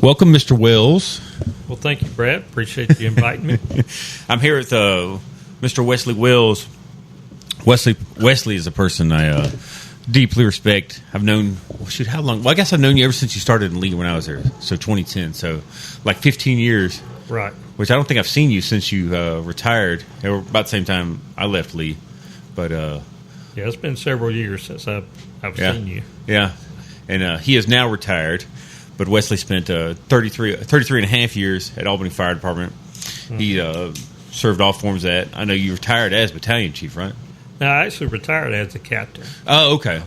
Welcome, Mr. Wells. Well, thank you, Brad. Appreciate you inviting me. I'm here with Mr. Wesley Wells. Wesley is a person I deeply respect. I've known, how long? Well, I guess I've known you ever since you started in Lee when I was there, so 2010, so like 15 years. Right. Which I don't think I've seen you since you retired, or about the same time I left Lee. But yeah, it's been several years since I've seen you. Yeah, and he is now retired. But Wesley spent 33 and a half years at Albany Fire Department. Mm-hmm. He served all forms of that. I know you retired as battalion chief, right? No, I actually retired as a captain. Oh, okay.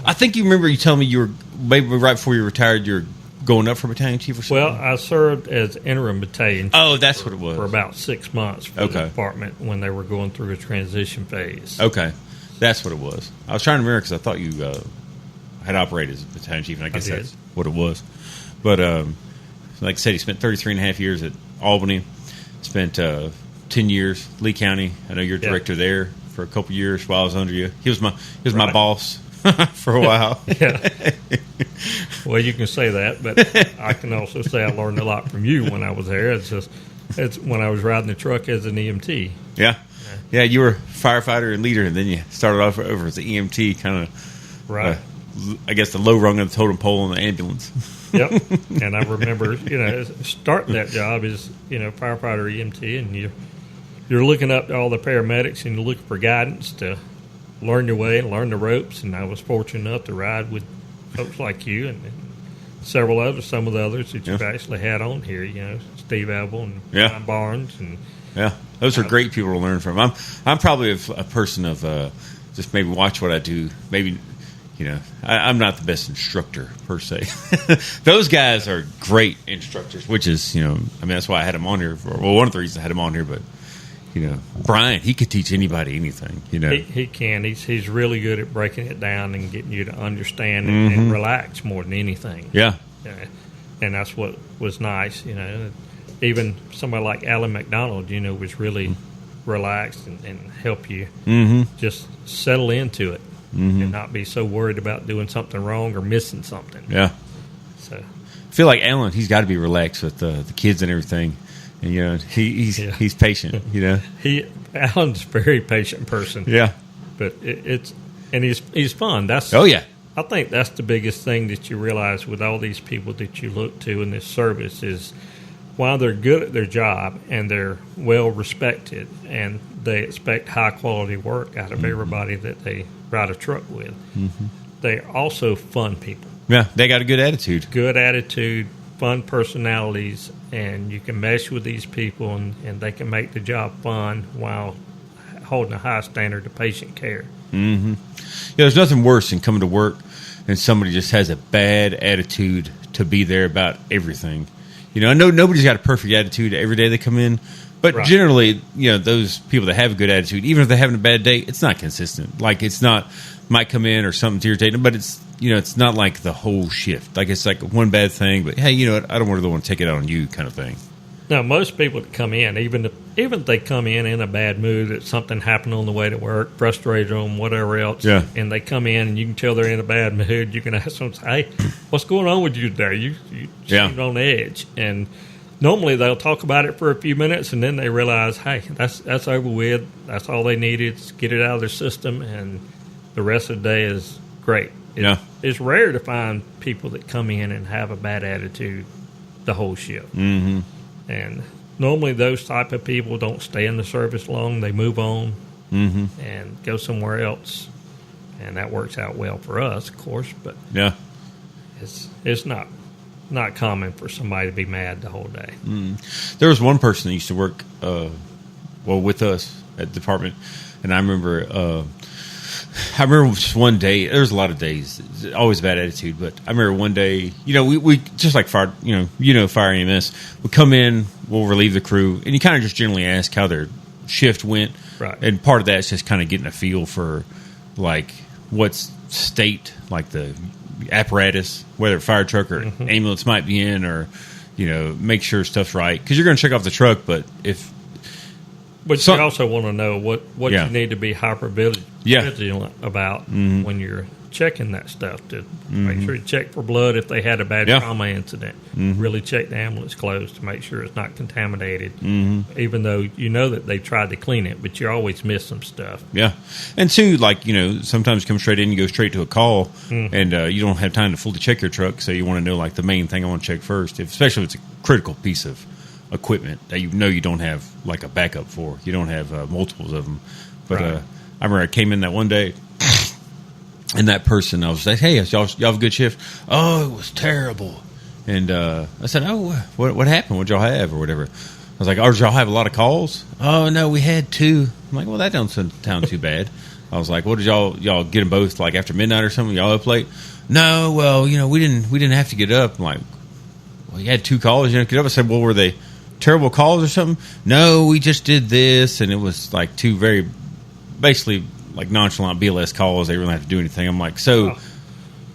I think you remember you telling me you were, maybe right before you retired, you were going up for battalion chief or something? Well, I served as interim battalion chief. Oh, that's what it was. For about 6 months for the department when they were going through a transition phase. Okay. That's what it was. I was trying to remember because I thought you had operated as a battalion chief, and I guess that's what it was. But like I said, he spent 33 and a half years at Albany, spent 10 years Lee County. I know you're director there for a couple years while I was under you. He was my boss for a while. Yeah. Well, you can say that, but I can also say I learned a lot from you when I was there. It's when I was riding the truck as an EMT. Yeah. Yeah, you were firefighter and leader, and then you started off over as an EMT, kind of, right. I guess the low rung of the totem pole in the ambulance. Yep. And I remember, starting that job as, firefighter EMT, and you're looking up to all the paramedics and you're looking for guidance to learn your way and learn the ropes. And I was fortunate enough to ride with folks like you and some of the others that you've actually had on here, Steve Abel and John Barnes. And those are great people to learn from. I'm probably a person of just maybe watch what I do, maybe. I'm not the best instructor per se. Those guys are great instructors, which is, that's why I had him on here. One of the reasons I had him on here, but, Brian, he could teach anybody anything, He can. He's really good at breaking it down and getting you to understand and relax more than anything. Yeah. And that's what was nice, Even somebody like Alan McDonald, was really relaxed and help you just settle into it. And not be so worried about doing something wrong or missing something. Yeah. So I feel like Alan, he's got to be relaxed with the kids and everything. And he's patient. Alan's a very patient person. Yeah. But he's fun. I think that's the biggest thing that you realize with all these people that you look to in this service is while they're good at their job and they're well respected and they expect high quality work out of everybody that they ride a truck with, they're also fun people. Yeah, they got a good attitude. Good attitude, fun personalities, and you can mesh with these people and they can make the job fun while holding a high standard of patient care. There's nothing worse than coming to work and somebody just has a bad attitude to be there about everything. I know nobody's got a perfect attitude every day they come in, but generally, those people that have a good attitude, even if they're having a bad day, it's not consistent. Like might come in or something's irritating, but it's, it's not like the whole shift. Like it's like one bad thing, but hey, I don't really want to take it out on you kind of thing. Now, most people that come in, even if they come in a bad mood, that something happened on the way to work, frustrated them, whatever else, and they come in and you can tell they're in a bad mood, you can ask them, hey, what's going on with you today? You seem on edge. And normally they'll talk about it for a few minutes and then they realize, hey, that's over with. That's all they needed is get it out of their system, and the rest of the day is great. It's rare to find people that come in and have a bad attitude the whole shift. And normally those type of people don't stay in the service long. They move on and go somewhere else. And that works out well for us, of course. But it's not common for somebody to be mad the whole day. There was one person that used to work with us at the department. And I remember just one day, there's a lot of days, always a bad attitude, but I remember one day, we just like fire, fire EMS, we come in, we'll relieve the crew, and you kind of just generally ask how their shift went. Right. And part of that is just kind of getting a feel for, like, what state, like the apparatus, whether a fire truck or ambulance might be in, or, make sure stuff's right. Because you're going to check off the truck, but if... But you also want to know what you need to be hyper vigilant about when you're checking that stuff to make sure you check for blood if they had a bad trauma incident. Really check the ambulance clothes to make sure it's not contaminated, even though you know that they tried to clean it, but you always miss some stuff. Yeah. And two, like, sometimes you come straight in, you go straight to a call, and you don't have time to fully check your truck, so you want to know, like, the main thing I want to check first, especially if it's a critical piece of equipment that you don't have, like, a backup for. You don't have multiples of them. But I remember I came in that one day, and that person, I was like, hey, y'all have a good shift? Oh, it was terrible. And I said, oh, what happened? What'd y'all have or whatever? I was like, oh, did y'all have a lot of calls? Oh, no, we had 2. I'm like, well, that don't sound too bad. I was like, what did y'all get them both, like, after midnight or something? Y'all up late? No, well, we didn't have to get up. I'm like, well, you had 2 calls, you didn't get up? I said, well, were they terrible calls or something? No, we just did this, and it was, like, 2 very, basically, like, nonchalant BLS calls. They really didn't have to do anything. I'm like, so,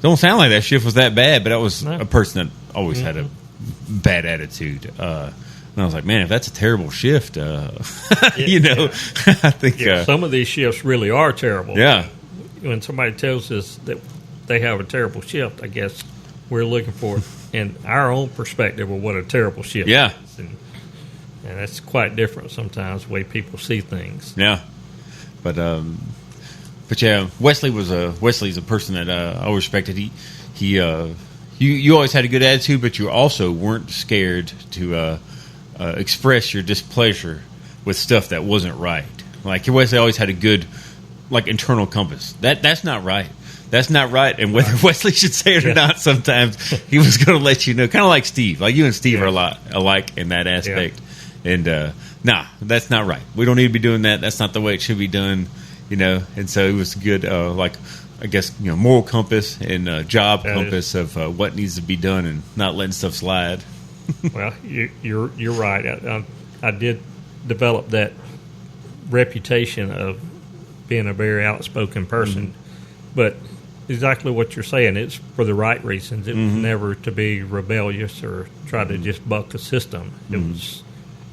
don't sound like that shift was that bad, but that was a person that always had a bad attitude. And I was like, man, if that's a terrible shift, I think... some of these shifts really are terrible. Yeah. When somebody tells us that they have a terrible shift, I guess we're looking for in our own perspective of what a terrible shift is. And that's quite different sometimes, the way people see things. Yeah. But yeah, Wesley's a person that I always respected. You always had a good attitude, but you also weren't scared to express your displeasure with stuff that wasn't right. Like, Wesley always had a good, like, internal compass. That's not right. That's not right. And whether Wesley should say it or not, sometimes he was going to let you know. Kind of like Steve. Like, you and Steve are a lot alike in that aspect. And nah, that's not right. We don't need to be doing that. That's not the way it should be done. And so it was good, like, I guess, moral compass and job compass of what needs to be done and not letting stuff slide. Well, you're right. I did develop that reputation of being a very outspoken person, but exactly what you're saying, it's for the right reasons. It was never to be rebellious or try to just buck a system. It was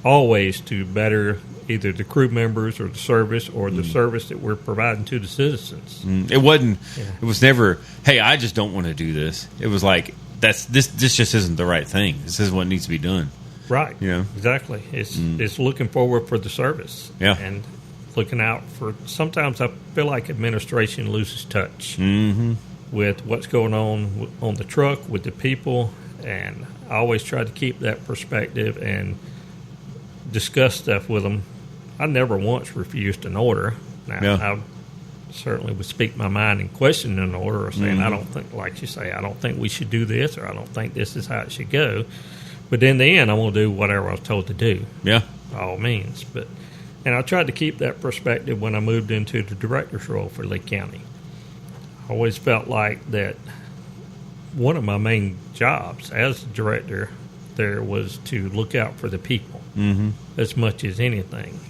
always to better either the crew members or the service or the service that we're providing to the citizens. It wasn't. It was never, hey, I just don't want to do this. It was like, this just isn't the right thing. This is what needs to be done. Right. Exactly. It's looking forward for the service. Yeah. And looking out for. Sometimes I feel like administration loses touch with what's going on the truck with the people, and I always try to keep that perspective and discuss stuff with them. I never once refused an order. Now, I certainly would speak my mind and question an order or saying, I don't think, like you say, I don't think we should do this, or I don't think this is how it should go. But in the end, I'm going to do whatever I was told to do. Yeah. By all means. And I tried to keep that perspective when I moved into the director's role for Lee County. I always felt like that one of my main jobs as a director there was to look out for the people as much as anything,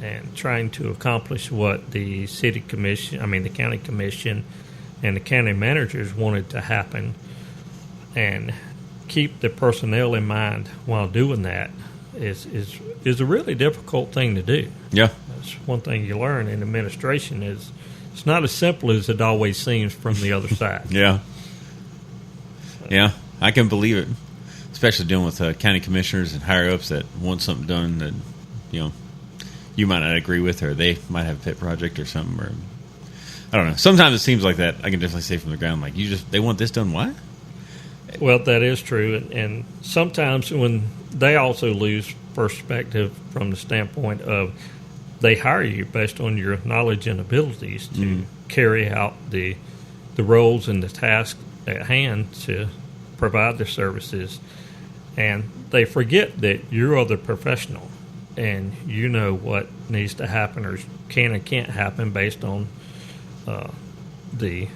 and trying to accomplish what the the county commission and the county managers wanted to happen, and keep the personnel in mind while doing that is a really difficult thing to do. Yeah. That's one thing you learn in administration is it's not as simple as it always seems from the other side. Yeah. Yeah, I can believe it. Especially dealing with county commissioners and higher-ups that want something done that, you might not agree with, or they might have a pet project or something. Or I don't know. Sometimes it seems like that. I can definitely say from the ground, like, they want this done, what? Well, that is true. And sometimes when they also lose perspective from the standpoint of they hire you based on your knowledge and abilities to carry out the roles and the tasks at hand to provide their services. And they forget that you are the professional and you know what needs to happen or can and can't happen based on the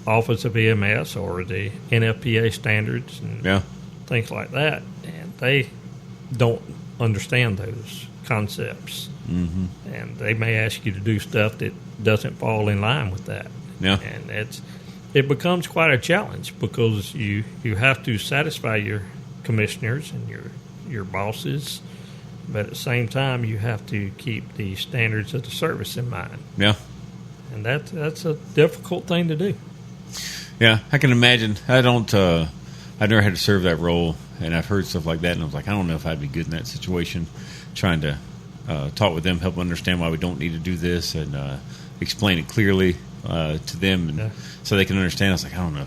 Office of EMS or the NFPA standards and things like that. And they don't understand those concepts. And they may ask you to do stuff that doesn't fall in line with that. And it becomes quite a challenge because you have to satisfy your commissioners and your bosses, but at the same time you have to keep the standards of the service in mind. And that's a difficult thing to do. Yeah, I can imagine. I never had to serve that role, and I've heard stuff like that, and I was like, I don't know if I'd be good in that situation, trying to talk with them, help them understand why we don't need to do this, and explain it clearly to them, and so they can understand. I was like, I don't know.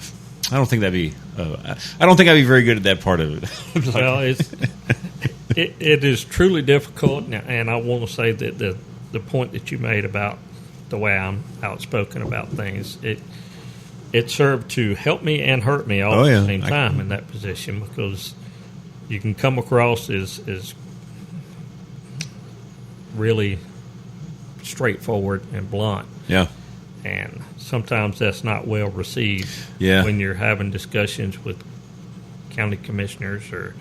I don't think I'd be very good at that part of it. Well, it is truly difficult, and I want to say that the point that you made about the way I'm outspoken about things, it served to help me and hurt me all at the same time in that position, because you can come across as really straightforward and blunt. Yeah. And sometimes that's not well received when you're having discussions with county commissioners or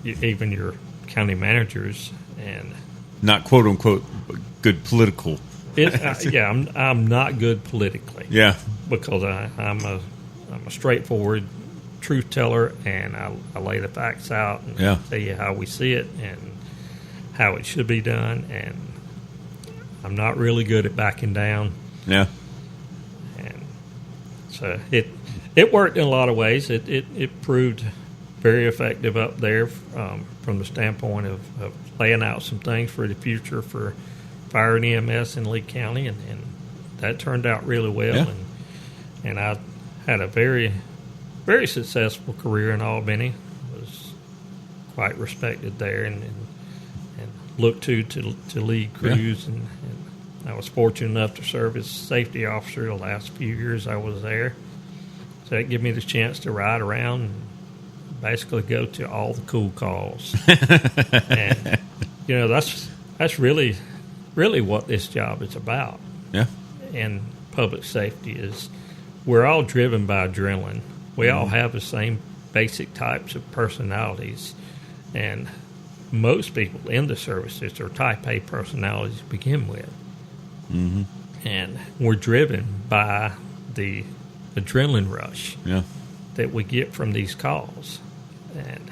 even your county managers, and not quote unquote good political. I'm not good politically. Yeah, because I'm a straightforward truth teller, and I lay the facts out and tell you how we see it and how it should be done, and I'm not really good at backing down. Yeah. And so it worked in a lot of ways. It proved very effective up there from the standpoint of laying out some things for the future for fire and EMS in Lee County, and that turned out really well. Yeah. And I had a very, very successful career in Albany. Was quite respected there, and looked to lead crews, and I was fortunate enough to serve as safety officer the last few years I was there. So that gave me the chance to ride around and basically go to all the cool calls. And, that's really, really what this job is about. Yeah. And public safety is, we're all driven by adrenaline. We all have the same basic types of personalities. And most people in the services are type A personalities to begin with. Mm-hmm. And we're driven by the adrenaline rush that we get from these calls. And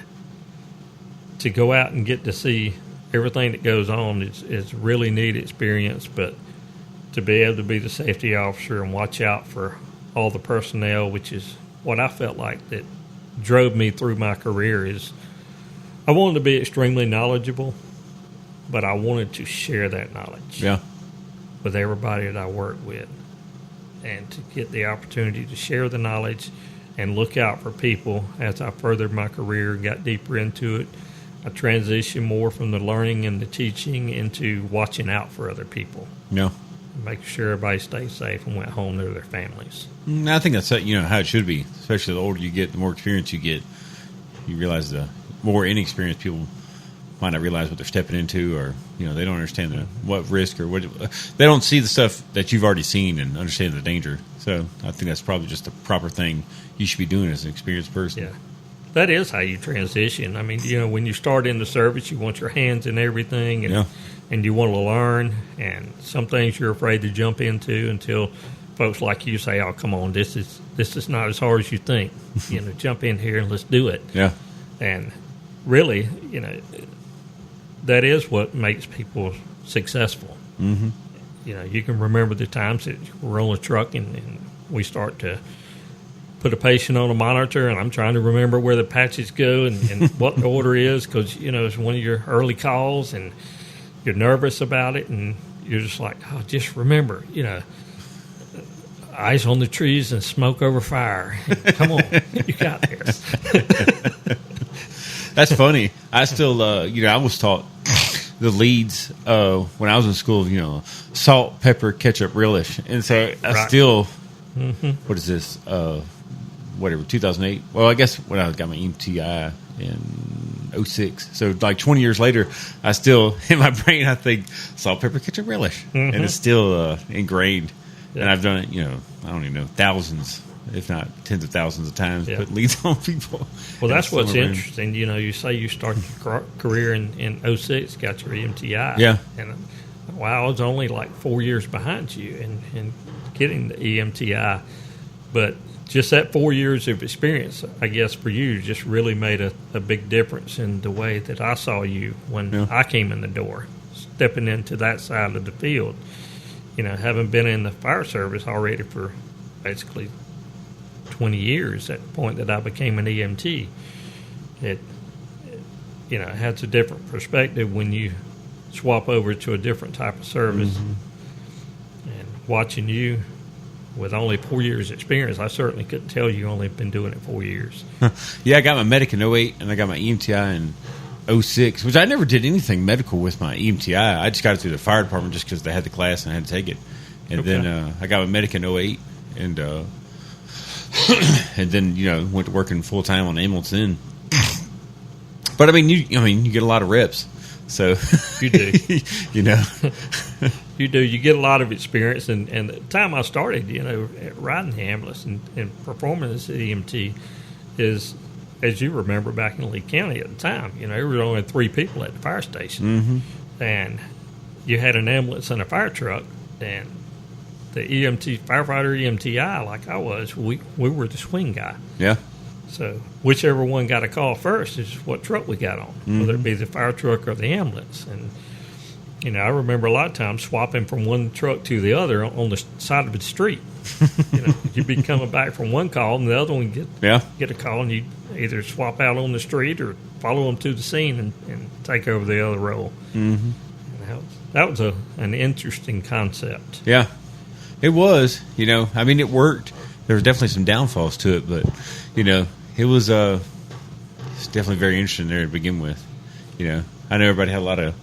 to go out and get to see everything that goes on is a really neat experience, but to be able to be the safety officer and watch out for all the personnel, which is what I felt like that drove me through my career, is I wanted to be extremely knowledgeable, but I wanted to share that knowledge with everybody that I work with, and to get the opportunity to share the knowledge and look out for people. As I furthered my career, got deeper into it, I transitioned more from the learning and the teaching into watching out for other people. Yeah. Making sure everybody stays safe and went home to their families. I think that's how it should be. Especially the older you get, the more experience you get. You realize the more inexperienced people might not realize what they're stepping into, or they don't understand what risk or what they don't see the stuff that you've already seen and understand the danger. So I think that's probably just the proper thing you should be doing as an experienced person. Yeah, that is how you transition. I mean, when you start in the service, you want your hands in everything, and you want to learn. And some things you're afraid to jump into until folks like you say, "Oh, come on, this is not as hard as you think." Jump in here and let's do it. Yeah, and really, that is what makes people successful. Mm-hmm. You can remember the times that we're on a truck and we start to put a patient on a monitor, and I'm trying to remember where the patches go and what the order is, because, it's one of your early calls and you're nervous about it, and you're just like, oh, just remember, eyes on the trees and smoke over fire. Come on, you got this. That's funny. I still, I was taught the leads when I was in school, salt, pepper, ketchup, relish. And so I still, what is this, 2008? Well, I guess when I got my EMTI in 06. So like 20 years later, I still, in my brain, I think salt, pepper, ketchup, relish. And it's still ingrained. Yeah. And I've done it, I don't even know, thousands, if not tens of thousands of times, put leads on people. Well, that's what's interesting. You say you start your career in 06, got your EMTI. Yeah. And I was only like 4 years behind you in getting the EMTI. But just that 4 years of experience, I guess, for you just really made a big difference in the way that I saw you when I came in the door, stepping into that side of the field. Having been in the fire service already for basically 20 years at the point that I became an EMT. It has a different perspective when you swap over to a different type of service. Mm-hmm. And watching you with only 4 years experience, I certainly couldn't tell you only been doing it 4 years. Yeah, I got my medic in 08 and I got my EMTI in 06, which I never did anything medical with my EMTI. I just got it through the fire department just because they had the class and I had to take it. And then I got my medic in 08 and and then, went to working full time on ambulance then. But you get a lot of reps. So you do, you do. You get a lot of experience, and the time I started, riding the ambulance and performing as an EMT is, as you remember, back in Lee County at the time. There were only 3 people at the fire station, and you had an ambulance and a fire truck, and the EMT firefighter EMTI, like I was, we were the swing guy. Yeah. So whichever one got a call first is what truck we got on, whether it be the fire truck or the ambulance. And, I remember a lot of times swapping from one truck to the other on the side of the street. You'd be coming back from one call and the other one get a call, and you'd either swap out on the street or follow them to the scene and take over the other role. Mm-hmm. And that was an interesting concept. Yeah, it was. It worked. There was definitely some downfalls to it, but, it was it's definitely very interesting there to begin with. I know everybody had a lot of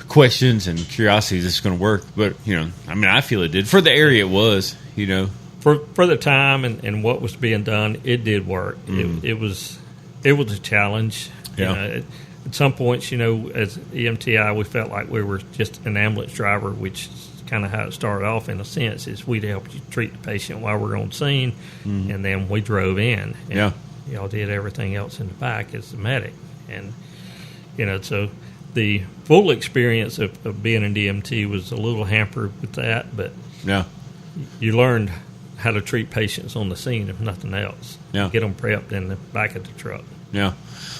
questions and curiosity this is going to work, but, I feel it did. For the area it was, For the time and what was being done, it did work. Mm. It was a challenge. Yeah. At some points, as EMTI, we felt like we were just an ambulance driver, which is kind of how it started off in a sense, is we'd help you treat the patient while we're on scene, and then we drove in. And y'all did everything else in the back as the medic. And, so the full experience of being an EMT was a little hampered with that, but you learned how to treat patients on the scene, if nothing else. Yeah. Get them prepped in the back of the truck. Yeah.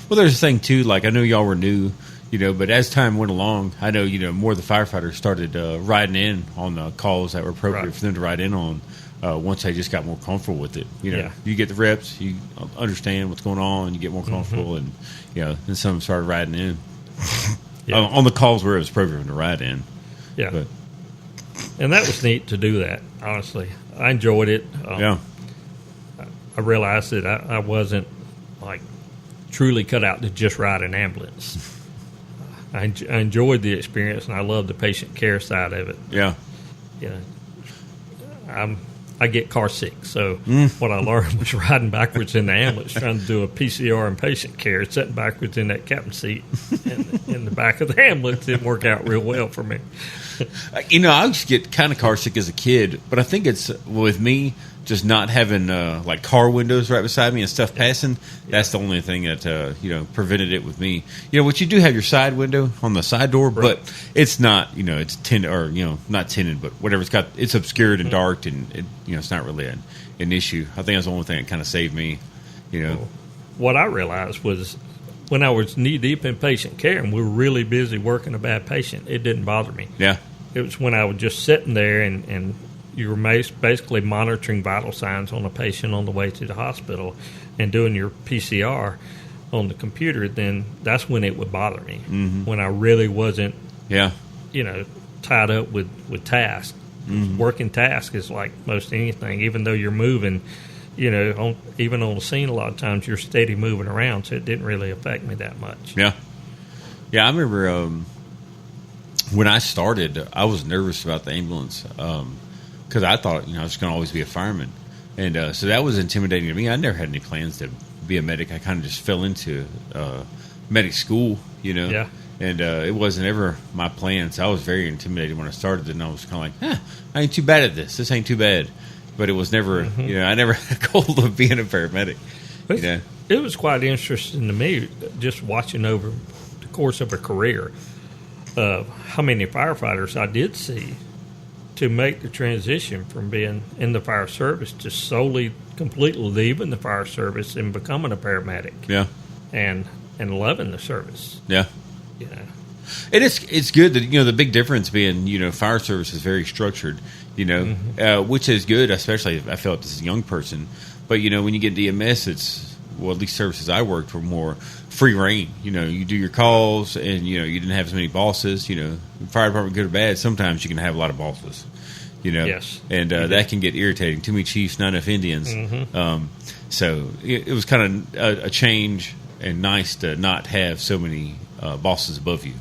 Well, there's a thing, too, like I know y'all were new, but as time went along, I know, more of the firefighters started riding in on the calls that were appropriate for them to ride in on once they just got more comfortable with it. You get the reps, you understand what's going on, you get more comfortable, and, then some started riding in on the calls where it was appropriate to ride in. Yeah. But, and that was neat to do that, honestly. I enjoyed it. I realized that I wasn't, truly cut out to just ride an ambulance. I enjoyed the experience, and I love the patient care side of it. Yeah. I get car sick, so what I learned was riding backwards in the ambulance, trying to do a PCR and patient care, sitting backwards in that captain seat in the back of the ambulance didn't work out real well for me. I used to get kind of car sick as a kid, but I think it's, with me, just not having car windows right beside me and stuff passing. That's the only thing that prevented it with me. Which you do have your side window on the side door, but it's not it's tinted, or not tinted, but whatever, it's obscured and dark, and it's not really an issue. I think that's the only thing that kind of saved me. What I realized was when I was knee deep in patient care and we were really busy working a bad patient, it didn't bother me. Yeah, it was when I was just sitting there and you were basically monitoring vital signs on a patient on the way to the hospital and doing your PCR on the computer, then that's when it would bother me. Mm-hmm. When I really wasn't, tied up with tasks. Mm-hmm. Working task is like most anything, even though you're moving, even on the scene a lot of times you're steady moving around, so it didn't really affect me that much. Yeah. Yeah, I remember when I started, I was nervous about the ambulance, because I thought, I was going to always be a fireman. And so that was intimidating to me. I never had any plans to be a medic. I kind of just fell into medic school, Yeah. And it wasn't ever my plan. So I was very intimidated when I started. And I was kind of like, I ain't too bad at this. This ain't too bad. But it was never, I never had a goal of being a paramedic. It was quite interesting to me just watching over the course of a career of how many firefighters I did see to make the transition from being in the fire service to solely, completely leaving the fire service and becoming a paramedic. Yeah. And loving the service. Yeah. And it's good that, the big difference being, fire service is very structured, which is good, especially I felt as a young person. But, when you get DMS, at least services I worked were more free reign. You do your calls, and, you didn't have as many bosses. Fire department, good or bad, sometimes you can have a lot of bosses. Yes, and that can get irritating. Too many chiefs, not enough Indians. So it was kind of a change, and nice to not have so many bosses above you.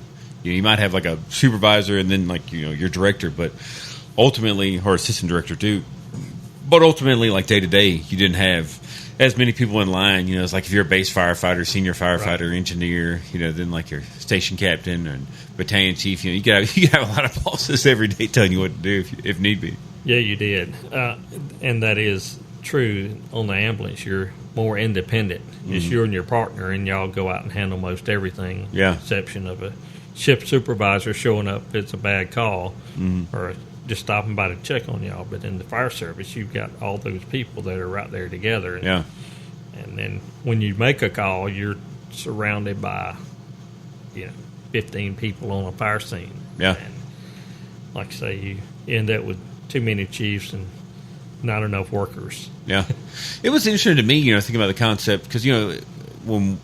You might have like a supervisor, and then like your director, but ultimately, or assistant director too. But ultimately, like day to day, you didn't have as many people in line. It's like if you're a base firefighter, senior firefighter, right, engineer, then like your station captain and battalion chief, you got have a lot of bosses every day telling you what to do if need be. Yeah, you did, and that is true on the ambulance. You're more independent. It's you and your partner, and y'all go out and handle most everything. Yeah, exception of a shift supervisor showing up if it's a bad call, or just stopping by to check on y'all. But in the fire service, you've got all those people that are right there together. And then when you make a call, you're surrounded by 15 people on a fire scene. Yeah. And like I say, you end up with too many chiefs and not enough workers. Yeah. It was interesting to me, thinking about the concept, because, when,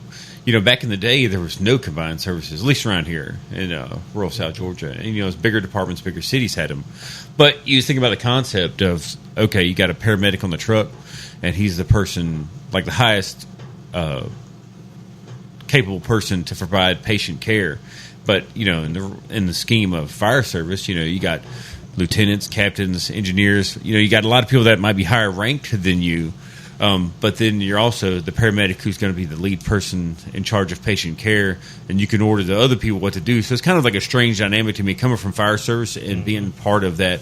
back in the day, there was no combined services, at least around here in rural South Georgia. And, it's bigger departments, bigger cities had them. But you think about the concept of, okay, you got a paramedic on the truck, and he's the person, like the highest capable person to provide patient care. But, in the scheme of fire service, you got lieutenants, captains, engineers. You got a lot of people that might be higher ranked than you. But then you're also the paramedic who's going to be the lead person in charge of patient care, and you can order the other people what to do. So it's kind of like a strange dynamic to me coming from fire service and being part of that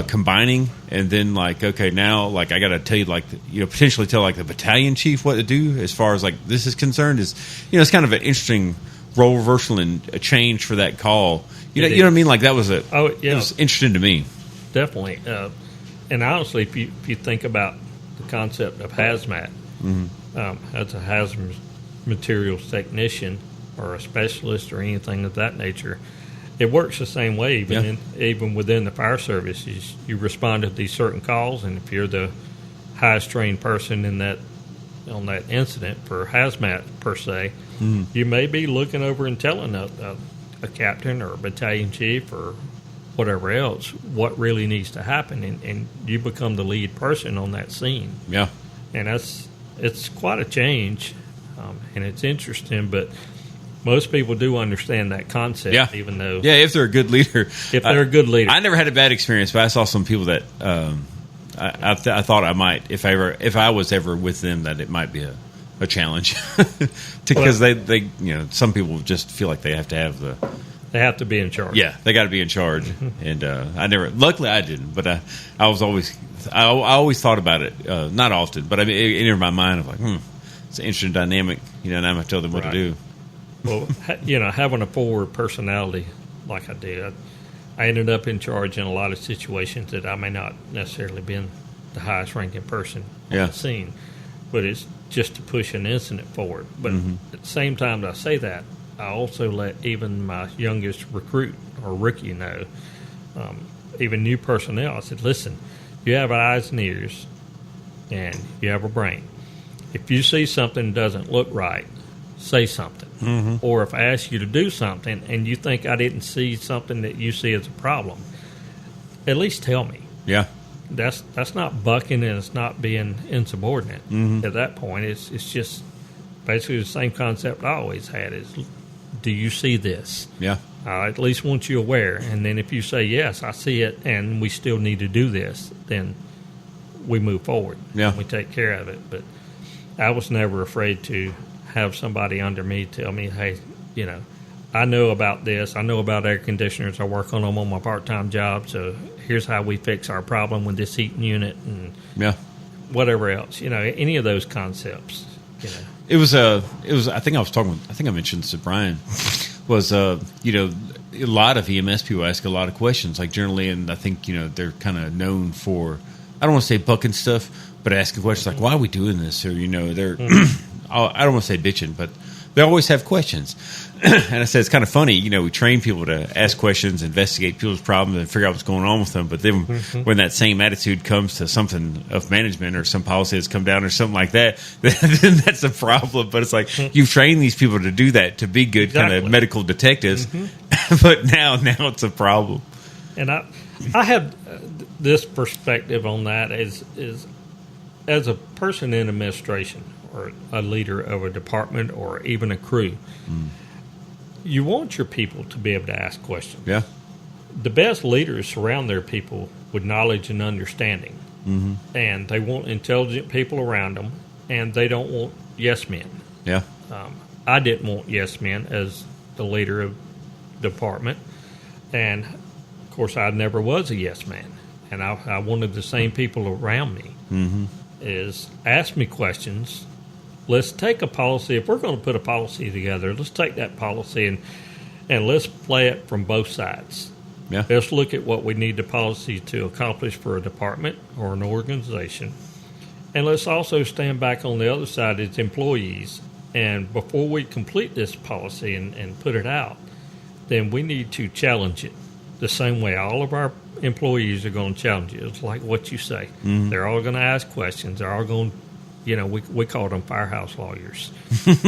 combining. And then like, okay, now like I got to tell you, like, potentially tell like the battalion chief what to do as far as like this is concerned. Is it's kind of an interesting role reversal and a change for that call. You know what I mean? Like that was it was interesting to me. Definitely. And honestly, if you think about the concept of hazmat, as a hazardous materials technician or a specialist or anything of that nature, it works the same way. Even within the fire service, you respond to these certain calls, and if you're the highest trained person in that on that incident for hazmat per se, you may be looking over and telling a captain or a battalion chief or whatever else what really needs to happen, and you become the lead person on that scene. Yeah, and it's quite a change, and it's interesting, but most people do understand that concept. Yeah. Even though if they're a good leader, they're a good leader. I never had a bad experience, but I saw some people that I thought I might, if I was ever with them, that it might be a challenge because they some people just feel like they have to have they have to be in charge. Yeah, they got to be in charge, and I never. Luckily, I didn't, but I always thought about it. Not often, but I mean, it entered my mind of like, it's an interesting dynamic. And I'm gonna tell them what to do. Well, having a forward personality like I did, I ended up in charge in a lot of situations that I may not necessarily been the highest ranking person on the scene, but it's just to push an incident forward. But at the same time that I say that, I also let even my youngest recruit or rookie know, even new personnel, I said, listen, you have eyes and ears and you have a brain. If you see something that doesn't look right, say something. Or if I ask you to do something and you think I didn't see something that you see as a problem, at least tell me. Yeah. That's not bucking, and it's not being insubordinate. At that point, it's just basically the same concept I always had is, do you see this? Yeah. I at least want you aware. And then if you say, yes, I see it, and we still need to do this, then we move forward. Yeah. We take care of it. But I was never afraid to have somebody under me tell me, hey, I know about this. I know about air conditioners. I work on them on my part-time job. So here's how we fix our problem with this heating unit and whatever else. Any of those concepts. It was. I think I mentioned this to Brian. Was a lot of EMS people ask a lot of questions, like generally, and I think they're kind of known for, I don't want to say bucking stuff, but asking questions like, why are we doing this? Or they're I don't want to say bitching, but they always have questions. And I said, it's kind of funny, you know, we train people to ask questions, investigate people's problems, and figure out what's going on with them. But then when that same attitude comes to something of management or some policy that's come down or something like that, then that's a problem. But it's like, you've trained these people to do that, to be good kind of medical detectives. But now it's a problem. And I have this perspective on that is as a person in administration or a leader of a department or even a crew, you want your people to be able to ask questions. Yeah. The best leaders surround their people with knowledge and understanding. And they want intelligent people around them, and they don't want yes men. Yeah. I didn't want yes men as the leader of the department. And, of course, I never was a yes man. And I wanted the same people around me is ask me questions. Let's take a policy. If we're going to put a policy together, let's take that policy and let's play it from both sides. Yeah. Let's look at what we need the policy to accomplish for a department or an organization. And let's also stand back on the other side as employees. And before we complete this policy and put it out, then we need to challenge it the same way all of our employees are going to challenge it. It's like what you say. They're all going to ask questions. They're all going to, you know, we call them firehouse lawyers.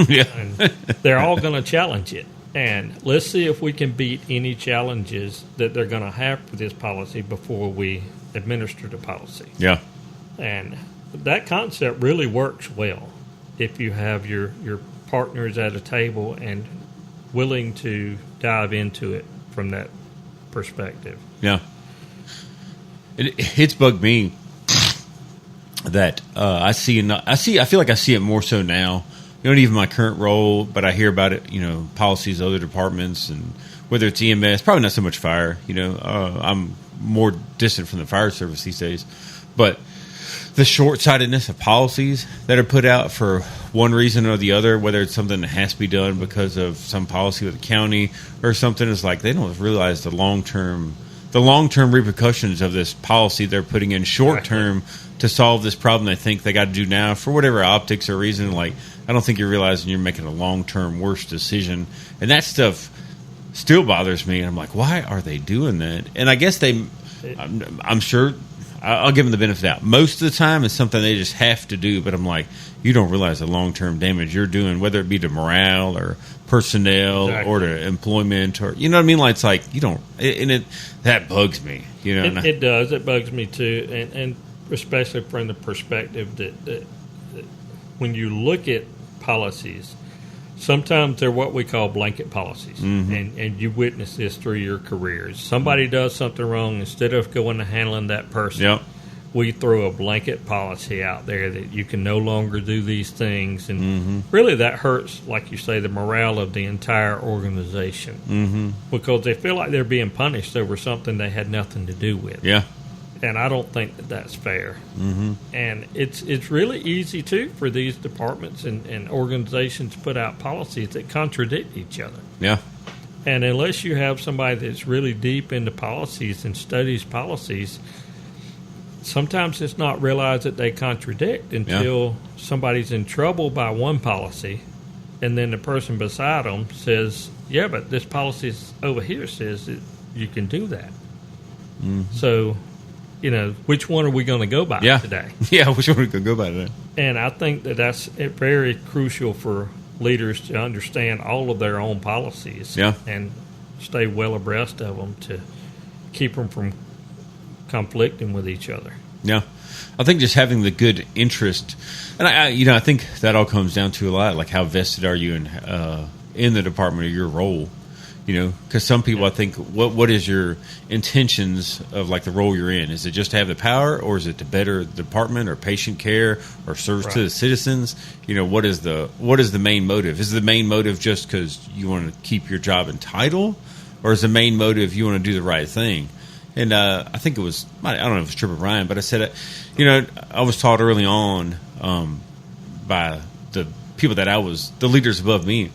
Yeah. And they're all going to challenge it. And let's see if we can beat any challenges that they're going to have for this policy before we administer the policy. Yeah. And that concept really works well if you have your partners at a table and willing to dive into it from that perspective. Yeah. It's bugged me that I feel like I see it more so now. You know, even my current role, but I hear about it, you know, policies, other departments, and whether it's EMS, probably not so much fire. You know, I'm more distant from the fire service these days. But the short-sightedness of policies that are put out for one reason or the other, whether it's something that has to be done because of some policy with the county or something, is like they don't realize the long-term repercussions of this policy they're putting in short-term to solve this problem they think they got to do now for whatever optics or reason. Like, I don't think you're realizing you're making a long-term worse decision. And that stuff still bothers me. And I'm like, why are they doing that? And I guess I'm sure, I'll give them the benefit of the doubt. Most of the time it's something they just have to do. But I'm like, you don't realize the long-term damage you're doing, whether it be to morale or personnel or to employment, or, you know what I mean? Like, it's like, you don't, and that bugs me, you know? It does. It bugs me too. And especially from the perspective that when you look at policies, sometimes they're what we call blanket policies. And you witness this through your careers. Somebody does something wrong, instead of going and handling that person, we throw a blanket policy out there that you can no longer do these things. And really that hurts, like you say, the morale of the entire organization. Because they feel like they're being punished over something they had nothing to do with. Yeah. And I don't think that that's fair. And it's really easy, too, for these departments and organizations to put out policies that contradict each other. Yeah. And unless you have somebody that's really deep into policies and studies policies, sometimes it's not realized that they contradict until somebody's in trouble by one policy, and then the person beside them says, yeah, but this policy over here says that you can do that. So, you know, which one are we going to go by today? Yeah, which one are we going to go by today? And I think that that's very crucial for leaders to understand all of their own policies and stay well abreast of them to keep them from conflicting with each other. Yeah. I think just having the good interest, and I think that all comes down to a lot, like how vested are you in the department or your role. You know, because some people, I think, what is your intentions of, like, the role you're in? Is it just to have the power, or is it to better the department or patient care or service to the citizens? You know, what is the main motive? Is the main motive just because you want to keep your job and title, or is the main motive you want to do the right thing? And I think it was, I don't know if it was Trip or Ryan, but I said, you know, I was taught early on by the people that the leaders above me,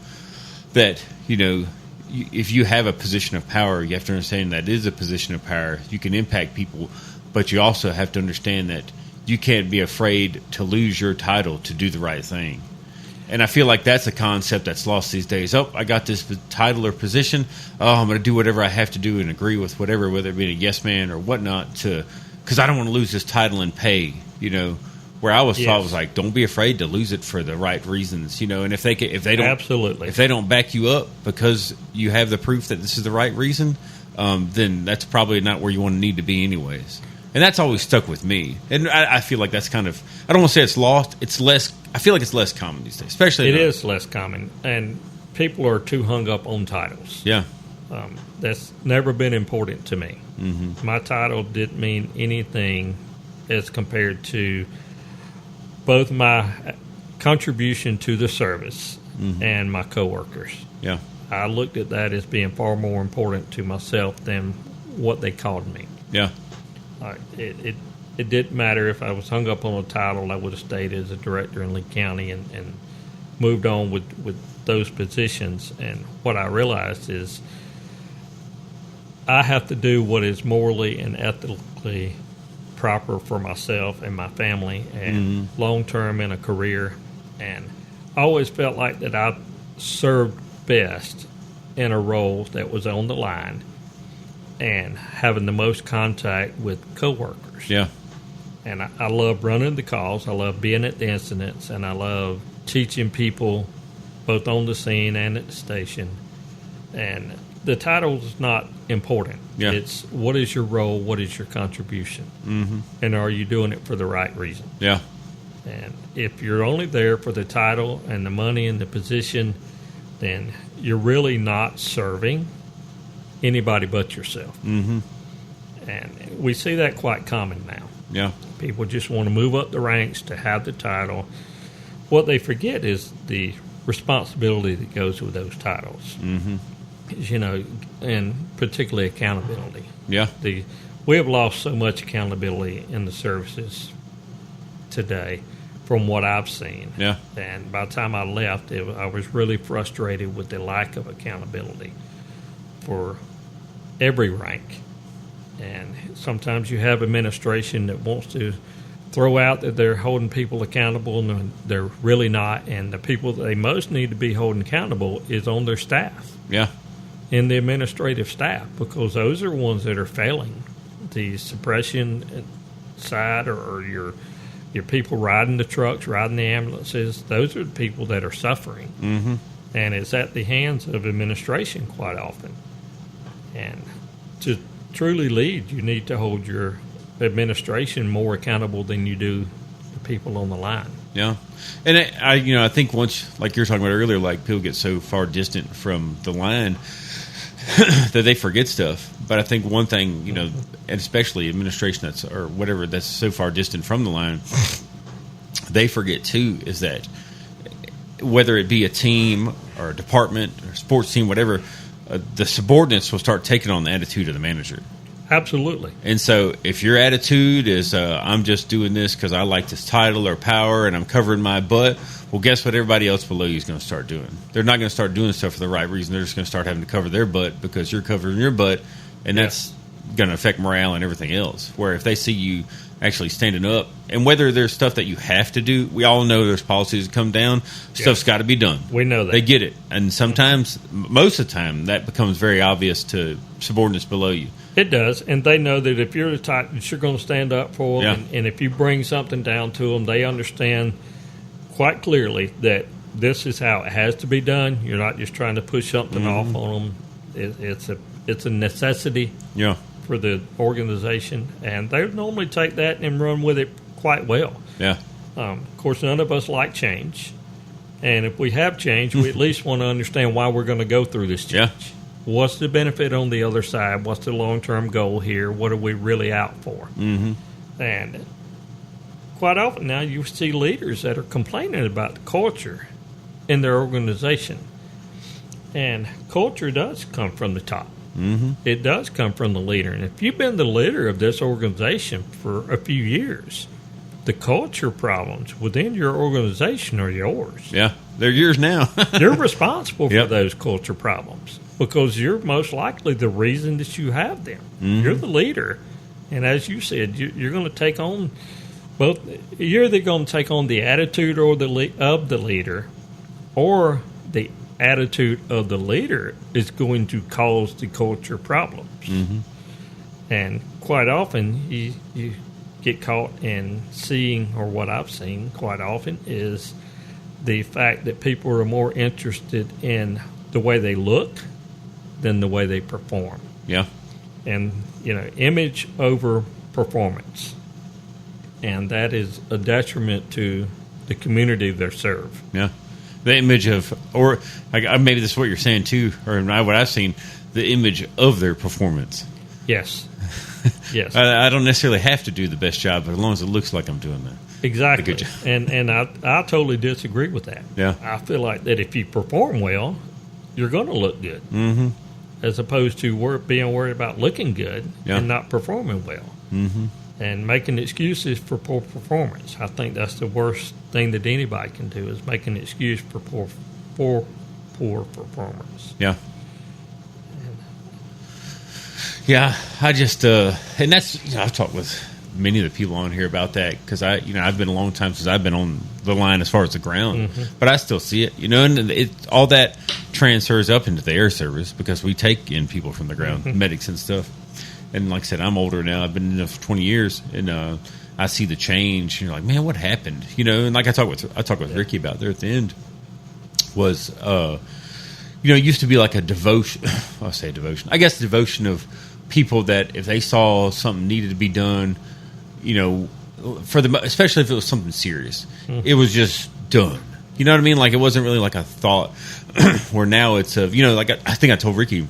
that, you know, if you have a position of power, you have to understand that it is a position of power. You can impact people, but you also have to understand that you can't be afraid to lose your title to do the right thing. And I feel like that's a concept that's lost these days. Oh, I got this title or position. Oh, I'm going to do whatever I have to do and agree with whatever, whether it be a yes man or whatnot, because I don't want to lose this title and pay. Where I was taught was like, don't be afraid to lose it for the right reasons. And if they don't back you up because you have the proof that this is the right reason, then that's probably not where you want to need to be anyways. And that's always stuck with me. And I feel like that's kind of, I don't want to say it's lost. It's less, I feel like it's less common these days, especially. It is less common. And people are too hung up on titles. Yeah. That's never been important to me. Mm-hmm. My title didn't mean anything as compared to both my contribution to the service and my coworkers. Yeah. I looked at that as being far more important to myself than what they called me. Yeah. It didn't matter if I was hung up on a title. I would have stayed as a director in Lee County and moved on with those positions. And what I realized is I have to do what is morally and ethically proper for myself and my family and long-term in a career. And I always felt like that I served best in a role that was on the line and having the most contact with coworkers. Yeah. And I love running the calls. I love being at the incidents, and I love teaching people both on the scene and at the station. And the title is not important. Yeah. It's what is your role, what is your contribution, and are you doing it for the right reason? Yeah. And if you're only there for the title and the money and the position, then you're really not serving anybody but yourself. Mm-hmm. And we see that quite common now. Yeah. People just want to move up the ranks to have the title. What they forget is the responsibility that goes with those titles. Mm-hmm. And particularly accountability. Yeah. We have lost so much accountability in the services today from what I've seen. Yeah. And by the time I left, I was really frustrated with the lack of accountability for every rank. And sometimes you have administration that wants to throw out that they're holding people accountable, and they're really not. And the people that they most need to be holding accountable is on their staff. Yeah. In the administrative staff, because those are ones that are failing. The suppression side, or your people riding the trucks, riding the ambulances, those are the people that are suffering. Mm-hmm. And it's at the hands of administration quite often. And to truly lead, you need to hold your administration more accountable than you do the people on the line. Yeah. And I think once, like you were talking about earlier, like people get so far distant from the line that they forget stuff. But I think one thing, and especially administration that's so far distant from the line, they forget too, is that whether it be a team or a department or a sports team, whatever, the subordinates will start taking on the attitude of the manager. Absolutely. And so if your attitude is, I'm just doing this because I like this title or power and I'm covering my butt, well, guess what everybody else below you is going to start doing? They're not going to start doing stuff for the right reason. They're just going to start having to cover their butt because you're covering your butt, and that's going to affect morale and everything else. Where if they see you actually standing up, and whether there's stuff that you have to do, we all know there's policies that come down. Stuff's got to be done. We know that. They get it. And sometimes, most of the time, that becomes very obvious to subordinates below you. It does, and they know that if you're the type that you're going to stand up for them, and if you bring something down to them, they understand quite clearly that this is how it has to be done. You're not just trying to push something off on them. It's a necessity for the organization, and they normally take that and run with it quite well. Yeah. Of course, none of us like change, and if we have change, we at least want to understand why we're going to go through this change. Yeah. What's the benefit on the other side? What's the long-term goal here? What are we really out for? Mm-hmm. And quite often now you see leaders that are complaining about the culture in their organization. And culture does come from the top. Mm-hmm. It does come from the leader. And if you've been the leader of this organization for a few years, the culture problems within your organization are yours. Yeah, they're yours now. You're responsible for those culture problems because you're most likely the reason that you have them. Mm-hmm. You're the leader. And as you said, you're going to take on both. You're either going to take on the attitude of the leader, or the attitude of the leader is going to cause the culture problems. Mm-hmm. And quite often you get caught in seeing, or what I've seen quite often is the fact that people are more interested in the way they look than the way they perform. Yeah. And, image over performance. And that is a detriment to the community they serve. Yeah. The image of, or maybe this is what you're saying too, or what I've seen, the image of their performance. Yes. Yes. I don't necessarily have to do the best job, but as long as it looks like I'm doing that. Exactly. A good job. And I totally disagree with that. Yeah. I feel like that if you perform well, you're going to look good. Mm-hmm. As opposed to being worried about looking good and not performing well. Mm-hmm. And making excuses for poor performance. I think that's the worst thing that anybody can do, is make an excuse for poor performance. Yeah. Yeah, I just and that's I've talked with many of the people on here about that, because I've been a long time since I've been on the line as far as the ground, but I still see it, and all that transfers up into the air service, because we take in people from the ground, medics and stuff. And like I said, I'm older now. I've been in it for 20 years, and I see the change. And you're like, man, what happened? And like I talked with Ricky about there at the end was, it used to be like a devotion. I'll say devotion. I guess devotion of people that if they saw something needed to be done, especially if it was something serious, it was just done. You know what I mean? Like, it wasn't really like a thought. Where now it's like I think I told Ricky,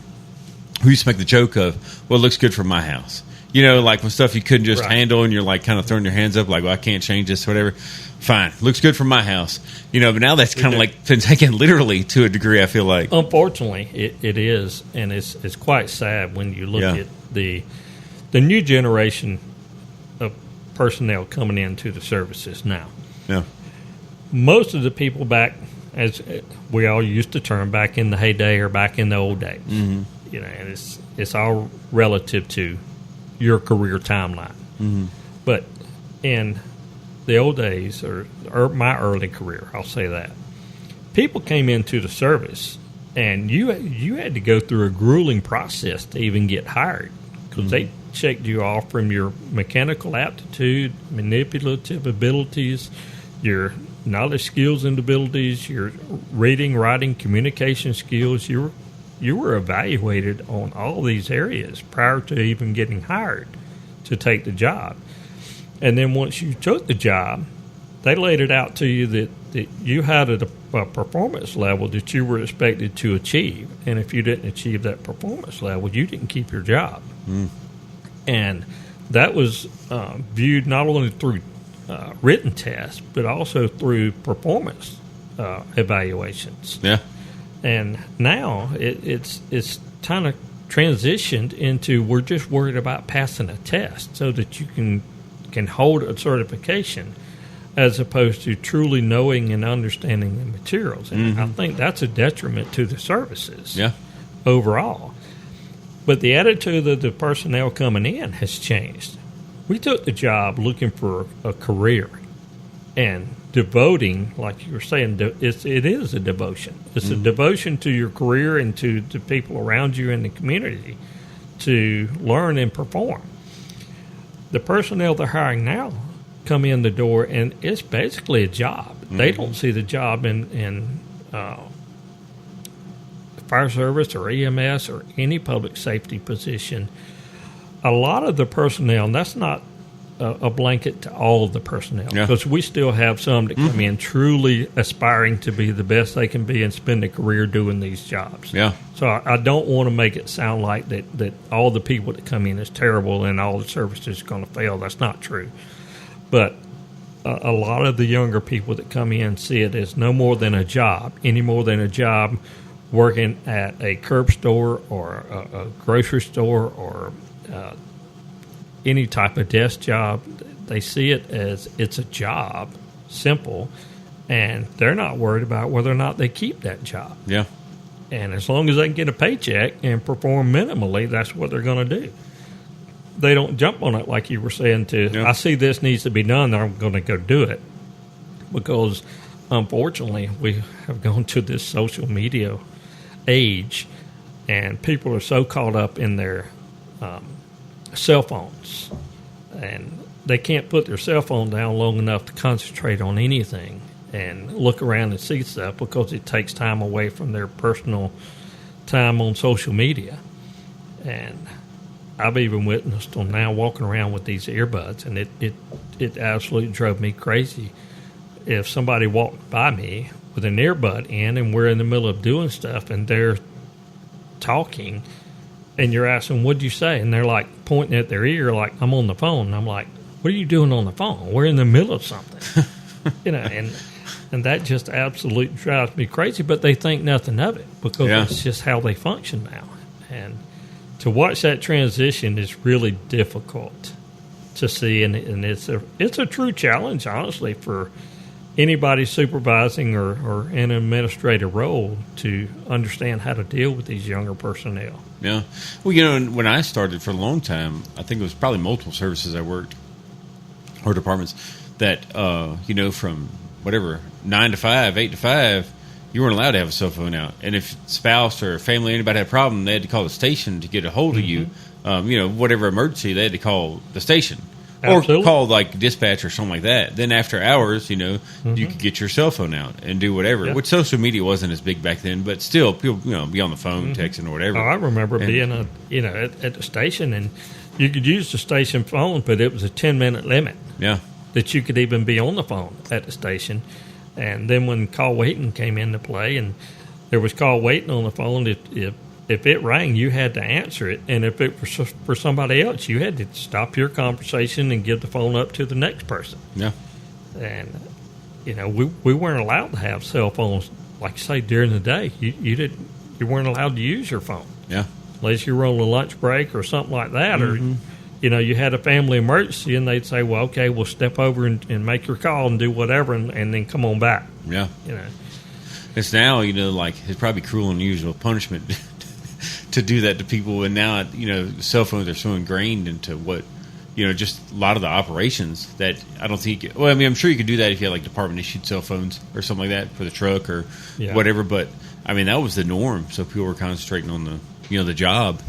who used to make the joke of, well, it looks good for my house. Like when stuff you couldn't just handle, and you're like kind of throwing your hands up like, well, I can't change this or whatever. Fine. Looks good for my house. But now that's kind of like been taken literally to a degree, I feel like. Unfortunately, it is. And it's quite sad when you look at the new generation of personnel coming into the services now. Yeah. Most of the people back, as we all used to term, back in the heyday or back in the old days, and it's all relative to your career timeline. Mm-hmm. But in the old days, or my early career, I'll say that, people came into the service, and you had to go through a grueling process to even get hired, because they checked you off from your mechanical aptitude, manipulative abilities, your knowledge, skills, and abilities, your reading, writing, communication skills. You were evaluated on all these areas prior to even getting hired to take the job. And then once you took the job, they laid it out to you that you had a performance level that you were expected to achieve. And if you didn't achieve that performance level, you didn't keep your job. And that was viewed not only through written tests, but also through performance evaluations. Yeah. And now it's kind of transitioned into, we're just worried about passing a test so that you can hold a certification, as opposed to truly knowing and understanding the materials. And I think that's a detriment to the services overall. But the attitude of the personnel coming in has changed. We took the job looking for a career, and devoting, like you were saying, it is a devotion. It's a devotion to your career and to the people around you in the community to learn and perform. The personnel they're hiring now come in the door, and it's basically a job. They don't see the job in fire service or EMS or any public safety position. A lot of the personnel, and that's not a blanket to all of the personnel, because we still have some that come in truly aspiring to be the best they can be and spend a career doing these jobs. Yeah. So I don't want to make it sound like that all the people that come in is terrible and all the services are going to fail. That's not true. But a lot of the younger people that come in see it as no more than a job, any more than a job working at a curb store or a grocery store or any type of desk job. They see it as it's a job, simple, and they're not worried about whether or not they keep that job. Yeah. And as long as they can get a paycheck and perform minimally, that's what they're going to do. They don't jump on it like you were saying I see this needs to be done, I'm going to go do it. Because unfortunately, we have gone to this social media age, and people are so caught up in their cell phones, and they can't put their cell phone down long enough to concentrate on anything and look around and see stuff, because it takes time away from their personal time on social media. And I've even witnessed them now walking around with these earbuds, and it absolutely drove me crazy. If somebody walked by me with an earbud in, and we're in the middle of doing stuff, and they're talking, and you're asking, what'd you say? And they're like pointing at their ear like, I'm on the phone. And I'm like, what are you doing on the phone? We're in the middle of something. And that just absolutely drives me crazy, but they think nothing of it, because it's just how they function now. And to watch that transition is really difficult to see, and it's a true challenge, honestly, for anybody supervising or in an administrative role to understand how to deal with these younger personnel. Yeah. Well, when I started for a long time, I think it was probably multiple services I worked, or departments, that, from whatever, 9 to 5, 8 to 5, you weren't allowed to have a cell phone out. And if spouse or family, anybody had a problem, they had to call the station to get a hold of you. Whatever emergency, they had to call the station. Absolutely. Or call like dispatch or something like that. Then after hours, you could get your cell phone out and do whatever. Yeah. Which social media wasn't as big back then, but still, people be on the phone, texting or whatever. Oh, I remember being at the station, and you could use the station phone, but it was a 10-minute limit. Yeah. That you could even be on the phone at the station. And then when call waiting came into play, and there was call waiting on the phone, if it rang, you had to answer it. And if it was for somebody else, you had to stop your conversation and give the phone up to the next person. Yeah. And, we weren't allowed to have cell phones, like you say, during the day. You weren't allowed to use your phone. Yeah. Unless you were on a lunch break or something like that. Or, you had a family emergency, and they'd say, well, okay, we'll step over and make your call and do whatever, and then come on back. Yeah. It's now, it's probably cruel and unusual punishment to do that to people. And now, cell phones are so ingrained into what, just a lot of the operations that I don't think, I'm sure you could do that if you had like department issued cell phones or something like that for the truck or whatever. But that was the norm. So people were concentrating on the job.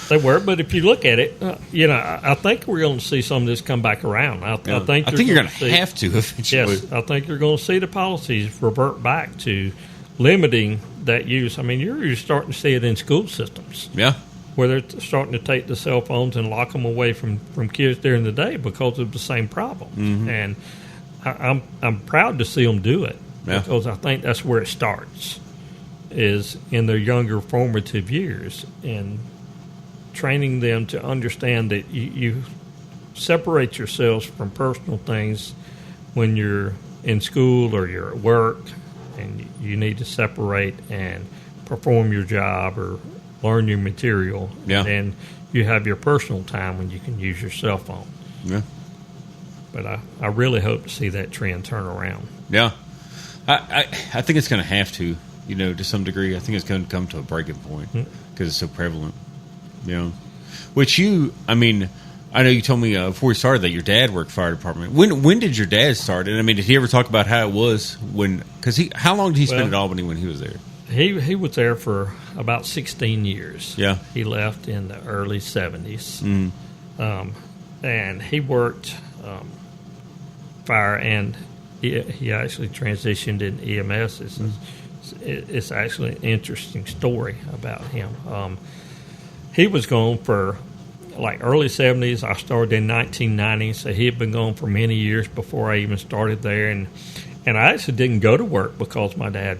They were, but if you look at it, I think we're going to see some of this come back around. I think you're going to have to eventually. Yes, I think you're going to see the policies revert back to limiting that use. You're starting to see it in school systems. Yeah. Where they're starting to take the cell phones and lock them away from kids during the day because of the same problem. Mm-hmm. And I'm proud to see them do it because I think that's where it starts, is in their younger formative years, and training them to understand that you separate yourselves from personal things when you're in school or you're at work, and you need to separate and perform your job or learn your material. Yeah. And then you have your personal time when you can use your cell phone. Yeah. But I really hope to see that trend turn around. Yeah. I think it's going to have to, to some degree. I think it's going to come to a breaking point because it's so prevalent. Which I know you told me before we started that your dad worked fire department. When did your dad start? And did he ever talk about how it was how long did he spend at Albany when he was there? He was there for about 16 years. Yeah. He left in the early 70s. Mm. And he worked fire, and he actually transitioned in EMS. It's actually an interesting story about him. He was gone for early 70s. I started in 1990, so he had been gone for many years before I even started there. And I actually didn't go to work because my dad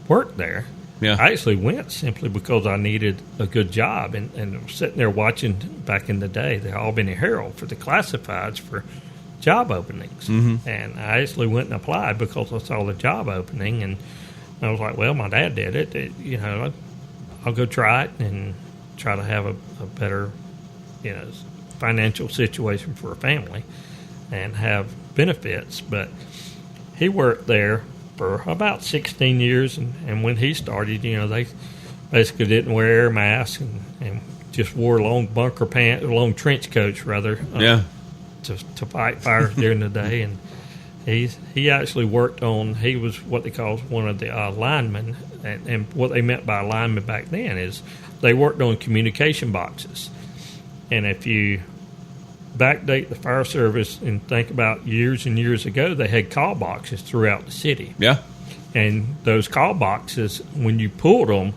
worked there. Yeah. I actually went simply because I needed a good job, and was sitting there watching back in the day the Albany Herald for the classifieds for job openings. Mm-hmm. And I actually went and applied because I saw the job opening, and I was like, well, my dad did it. I'll go try it and try to have a better, financial situation for a family and have benefits. But he worked there for about 16 years, and when he started, they basically didn't wear air masks and just wore long bunker pants, long trench coats rather, to fight fires during the day. he actually worked on. He was what they call one of the linemen, and what they meant by linemen back then is they worked on communication boxes. And if you backdate the fire service and think about years and years ago, they had call boxes throughout the city. Yeah. And those call boxes, when you pulled them,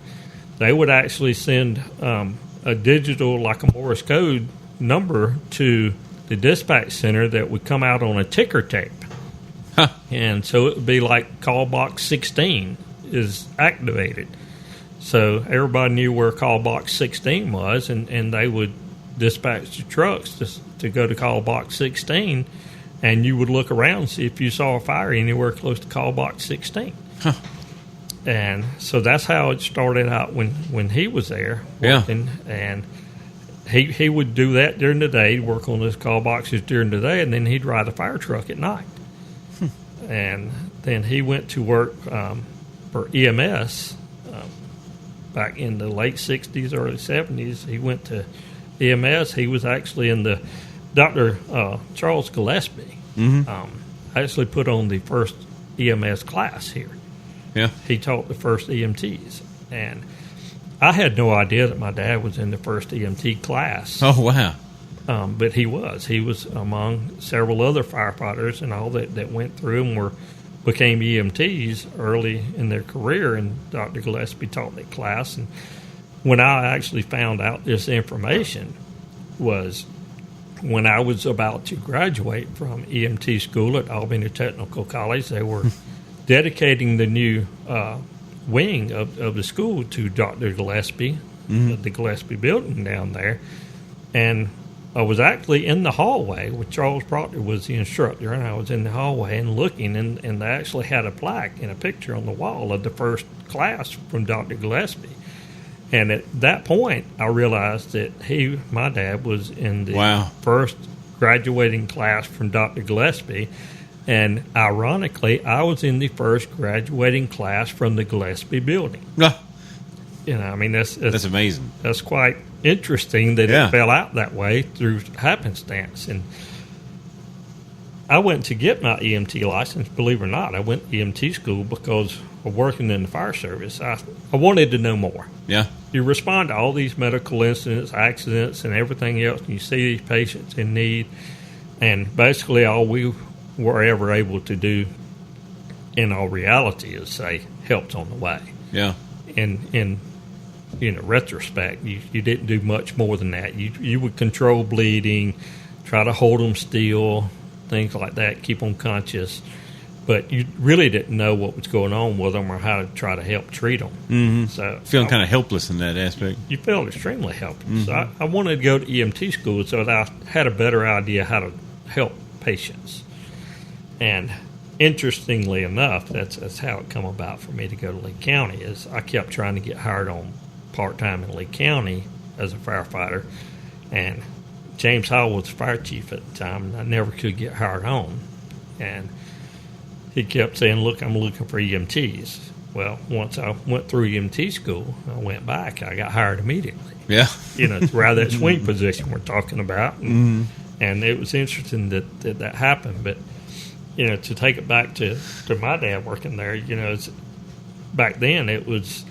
they would actually send a digital, like a Morse code number to the dispatch center that would come out on a ticker tape. Huh. And so it would be like call box 16 is activated. So everybody knew where call box 16 was, and they would dispatch the trucks to go to call box 16, and you would look around and see if you saw a fire anywhere close to call box 16. Huh. And so that's how it started out when he was there working. Yeah. And he would do that during the day, work on those call boxes during the day, and then he'd ride a fire truck at night. And then he went to work for EMS back in the late 60s, early 70s. He went to EMS. He was actually in the Dr. Charles Gillespie actually put on the first EMS class here. Yeah. He taught the first EMTs. And I had no idea that my dad was in the first EMT class. Oh, wow. But he was. He was among several other firefighters and all that went through and became EMTs early in their career, and Dr. Gillespie taught that class. And when I actually found out this information was when I was about to graduate from EMT school at Albany Technical College. They were dedicating the new wing of the school to Dr. Gillespie, the Gillespie building down there. And I was actually in the hallway with Charles Proctor was the instructor, and I was in the hallway and looking, and they actually had a plaque and a picture on the wall of the first class from Dr. Gillespie. And at that point, I realized that my dad was in the first graduating class from Dr. Gillespie, and ironically, I was in the first graduating class from the Gillespie building. I mean, that's amazing. That's quite interesting that it fell out that way through happenstance. And I went to get my EMT license, believe it or not. I went to EMT school because of working in the fire service. I wanted to know more. Yeah. You respond to all these medical incidents, accidents, and everything else, and you see these patients in need, and basically all we were ever able to do in all reality is say, help's on the way. Yeah. In retrospect, you didn't do much more than that. You would control bleeding, try to hold them still, things like that, keep them conscious. But you really didn't know what was going on with them or how to try to help treat them. Mm-hmm. So feeling kind of helpless in that aspect. You felt extremely helpless. Mm-hmm. So I wanted to go to EMT school so that I had a better idea how to help patients. And interestingly enough, that's how it come about for me to go to Lee County. Is I kept trying to get hired on part-time in Lee County as a firefighter, and James Hall was the fire chief at the time, and I never could get hired on. And he kept saying, look, I'm looking for EMTs. Well, once I went through EMT school, I went back, I got hired immediately. Yeah. Rather that swing position we're talking about. And it was interesting that happened. But, to take it back to my dad working there, back then it was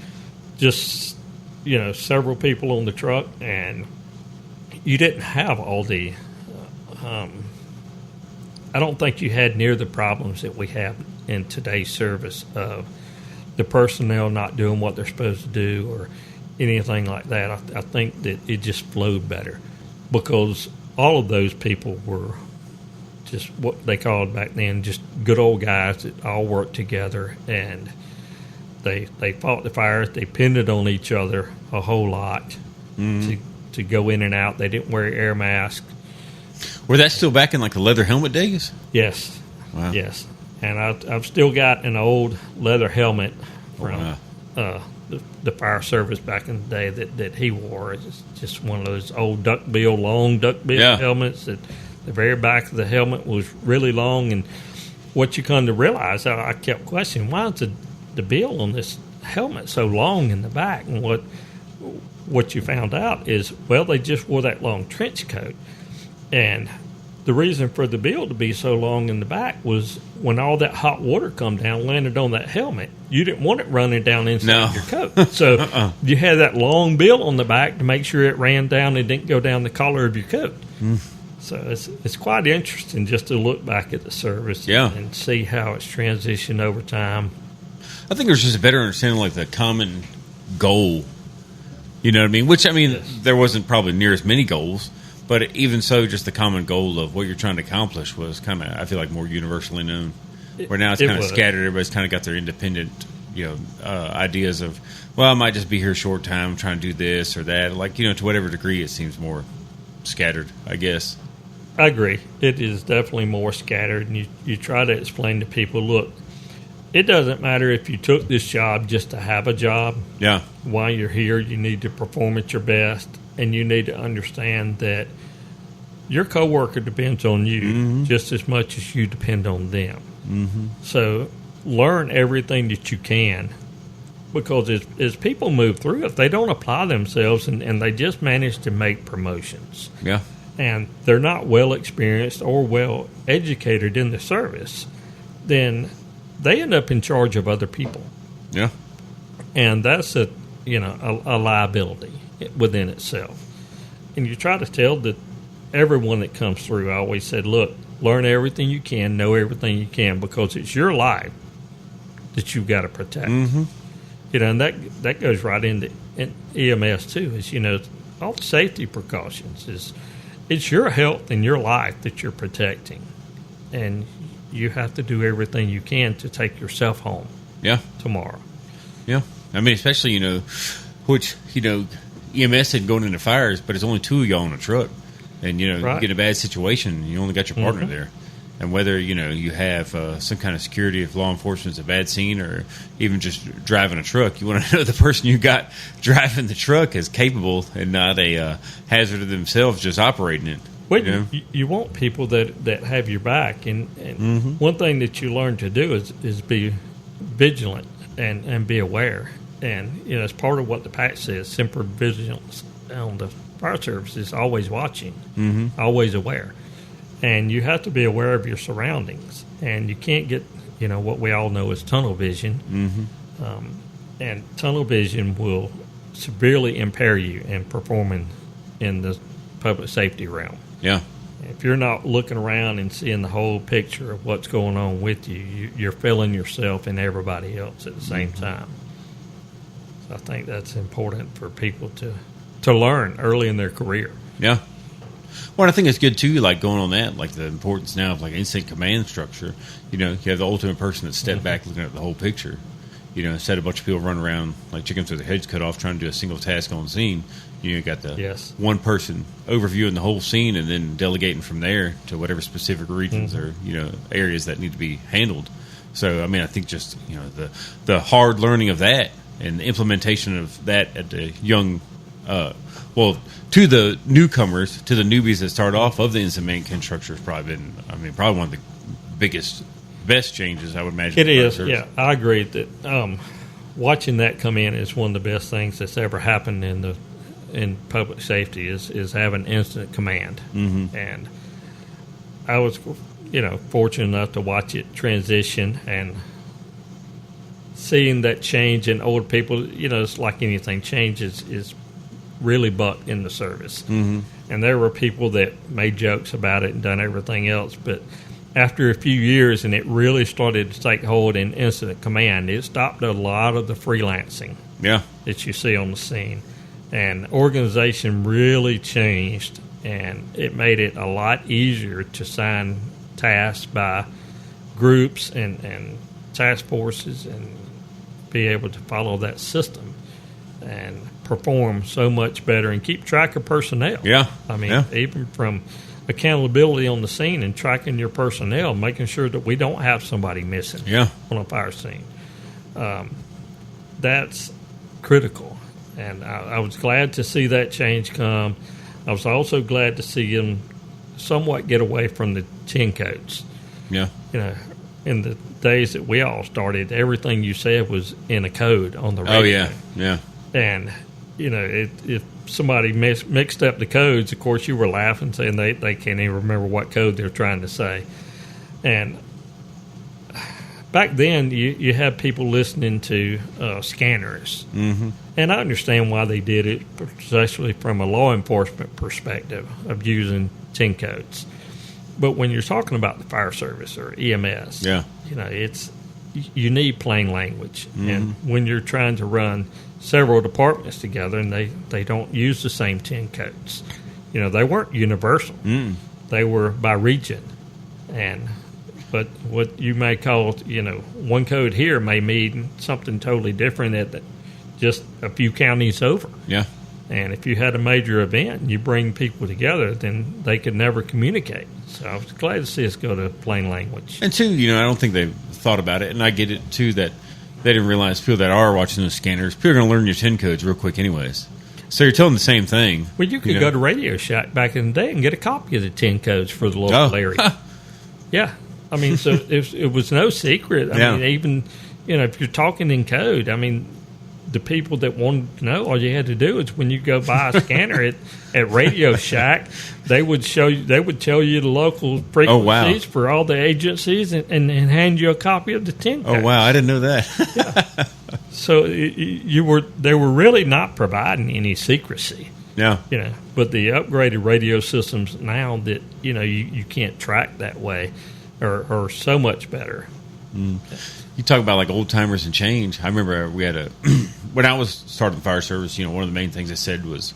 just, several people on the truck, and you didn't have all the I don't think you had near the problems that we have in today's service of the personnel not doing what they're supposed to do or anything like that. I think that it just flowed better because all of those people were just what they called back then just good old guys that all worked together, and they fought the fires. They depended on each other a whole lot to go in and out. They didn't wear air masks. Were that still back in like the leather helmet days? Yes. Wow. Yes. And I've still got an old leather helmet from the fire service back in the day that he wore. It's just one of those old long duckbill helmets that the very back of the helmet was really long. And what you come to realize, I kept questioning, why is the bill on this helmet so long in the back? And what you found out is, well, they just wore that long trench coat. And the reason for the bill to be so long in the back was when all that hot water come down, landed on that helmet, you didn't want it running down inside your coat. So you had that long bill on the back to make sure it ran down and didn't go down the collar of your coat. So it's quite interesting just to look back at the service and see how it's transitioned over time. I think there's just a better understanding, like the common goal. You know what I mean? Which, I mean, there wasn't probably near as many goals, but even so, just the common goal of what you're trying to accomplish was kind of, I feel like, more universally known. Where now it's kind of scattered. Everybody's kind of got their independent, ideas of, well, I might just be here a short time, trying to do this or that. Like, to whatever degree, it seems more scattered, I guess. I agree. It is definitely more scattered, and you try to explain to people, look, it doesn't matter if you took this job just to have a job. Yeah. While you're here, you need to perform at your best, and you need to understand that your coworker depends on you just as much as you depend on them. So learn everything that you can, because as people move through, if they don't apply themselves and they just manage to make promotions, and they're not well experienced or well educated in the service, then they end up in charge of other people. Yeah. And that's a liability within itself. And you try to tell that everyone that comes through, I always said, look, learn everything you can, know everything you can, because it's your life that you've got to protect. And that goes right into EMS too, is, all the safety precautions it's your health and your life that you're protecting. And you have to do everything you can to take yourself home. Tomorrow. I mean, especially, which, EMS isn't going into fires, but it's only two of y'all on a truck. And, you get in a bad situation, you only got your partner there. And whether, you have some kind of security, if law enforcement's a bad scene, or even just driving a truck, you want to know the person you got driving the truck is capable and not a hazard to themselves just operating it. Well, you want people that have your back, and one thing that you learn to do is be vigilant and be aware. And it's part of what the patch says: semper vigilance. On the fire service is always watching, always aware, and you have to be aware of your surroundings. And you can't get what we all know is tunnel vision, and tunnel vision will severely impair you in performing in the public safety realm. If you're not looking around and seeing the whole picture of what's going on with you, you're failing yourself and everybody else at the same time. So I think that's important for people to learn early in their career. Well, I think it's good too, like going on that, like the importance now of like incident command structure. You have the ultimate person that stepped back looking at the whole picture. Instead of a bunch of people running around like chickens with their heads cut off trying to do a single task on scene, you got the one person overviewing the whole scene and then delegating from there to whatever specific regions or areas that need to be handled. So I mean, I think just the hard learning of that and the implementation of that at the young, to the newcomers, to the newbies that start off of the incident command structure has probably been, probably one of the best changes I would imagine. It is, I agree that watching that come in is one of the best things that's ever happened in public safety is having incident command. And I was, fortunate enough to watch it transition and seeing that change in older people. It's like anything, change is really bucked in the service. And there were people that made jokes about it and done everything else, but after a few years and it really started to take hold in incident command, it stopped a lot of the freelancing that you see on the scene. And organization really changed, and it made it a lot easier to assign tasks by groups and task forces and be able to follow that system and perform so much better and keep track of personnel. Even from accountability on the scene and tracking your personnel, making sure that we don't have somebody missing on a fire scene. That's critical. And I was glad to see that change come. I was also glad to see them somewhat get away from the 10 codes. In the days that we all started, everything you said was in a code on the radio. And if somebody mixed up the codes, of course, you were laughing, saying they can't even remember what code they're trying to say. And back then, you had people listening to scanners. Mm-hmm. And I understand why they did it, especially from a law enforcement perspective of using 10 codes. But when you're talking about the fire service or EMS, you need plain language. Mm-hmm. And when you're trying to run several departments together and they don't use the same 10 codes, they weren't universal. Mm. They were by region. But what you may call, one code here may mean something totally different at just a few counties over. Yeah. And if you had a major event and you bring people together, then they could never communicate. So I was glad to see us go to plain language. And two, I don't think they've thought about it, and I get it too that they didn't realize people that are watching those scanners, people are going to learn your 10 codes real quick anyways. So you're telling the same thing. Well, you could go to Radio Shack back in the day and get a copy of the 10 codes for the local area. Yeah. I mean, so it was no secret. I mean, even, if you're talking in code, the people that wanted to know, all you had to do is when you go buy a scanner at Radio Shack, they would tell you the local frequencies for all the agencies and hand you a copy of the 10 codes. Oh, wow. I didn't know that. Yeah. So they were really not providing any secrecy. Yeah. But the upgraded radio systems now that, you can't track that way are so much better. Mm. You talk about like old timers and change. I remember we had when I was starting the fire service, one of the main things I said was,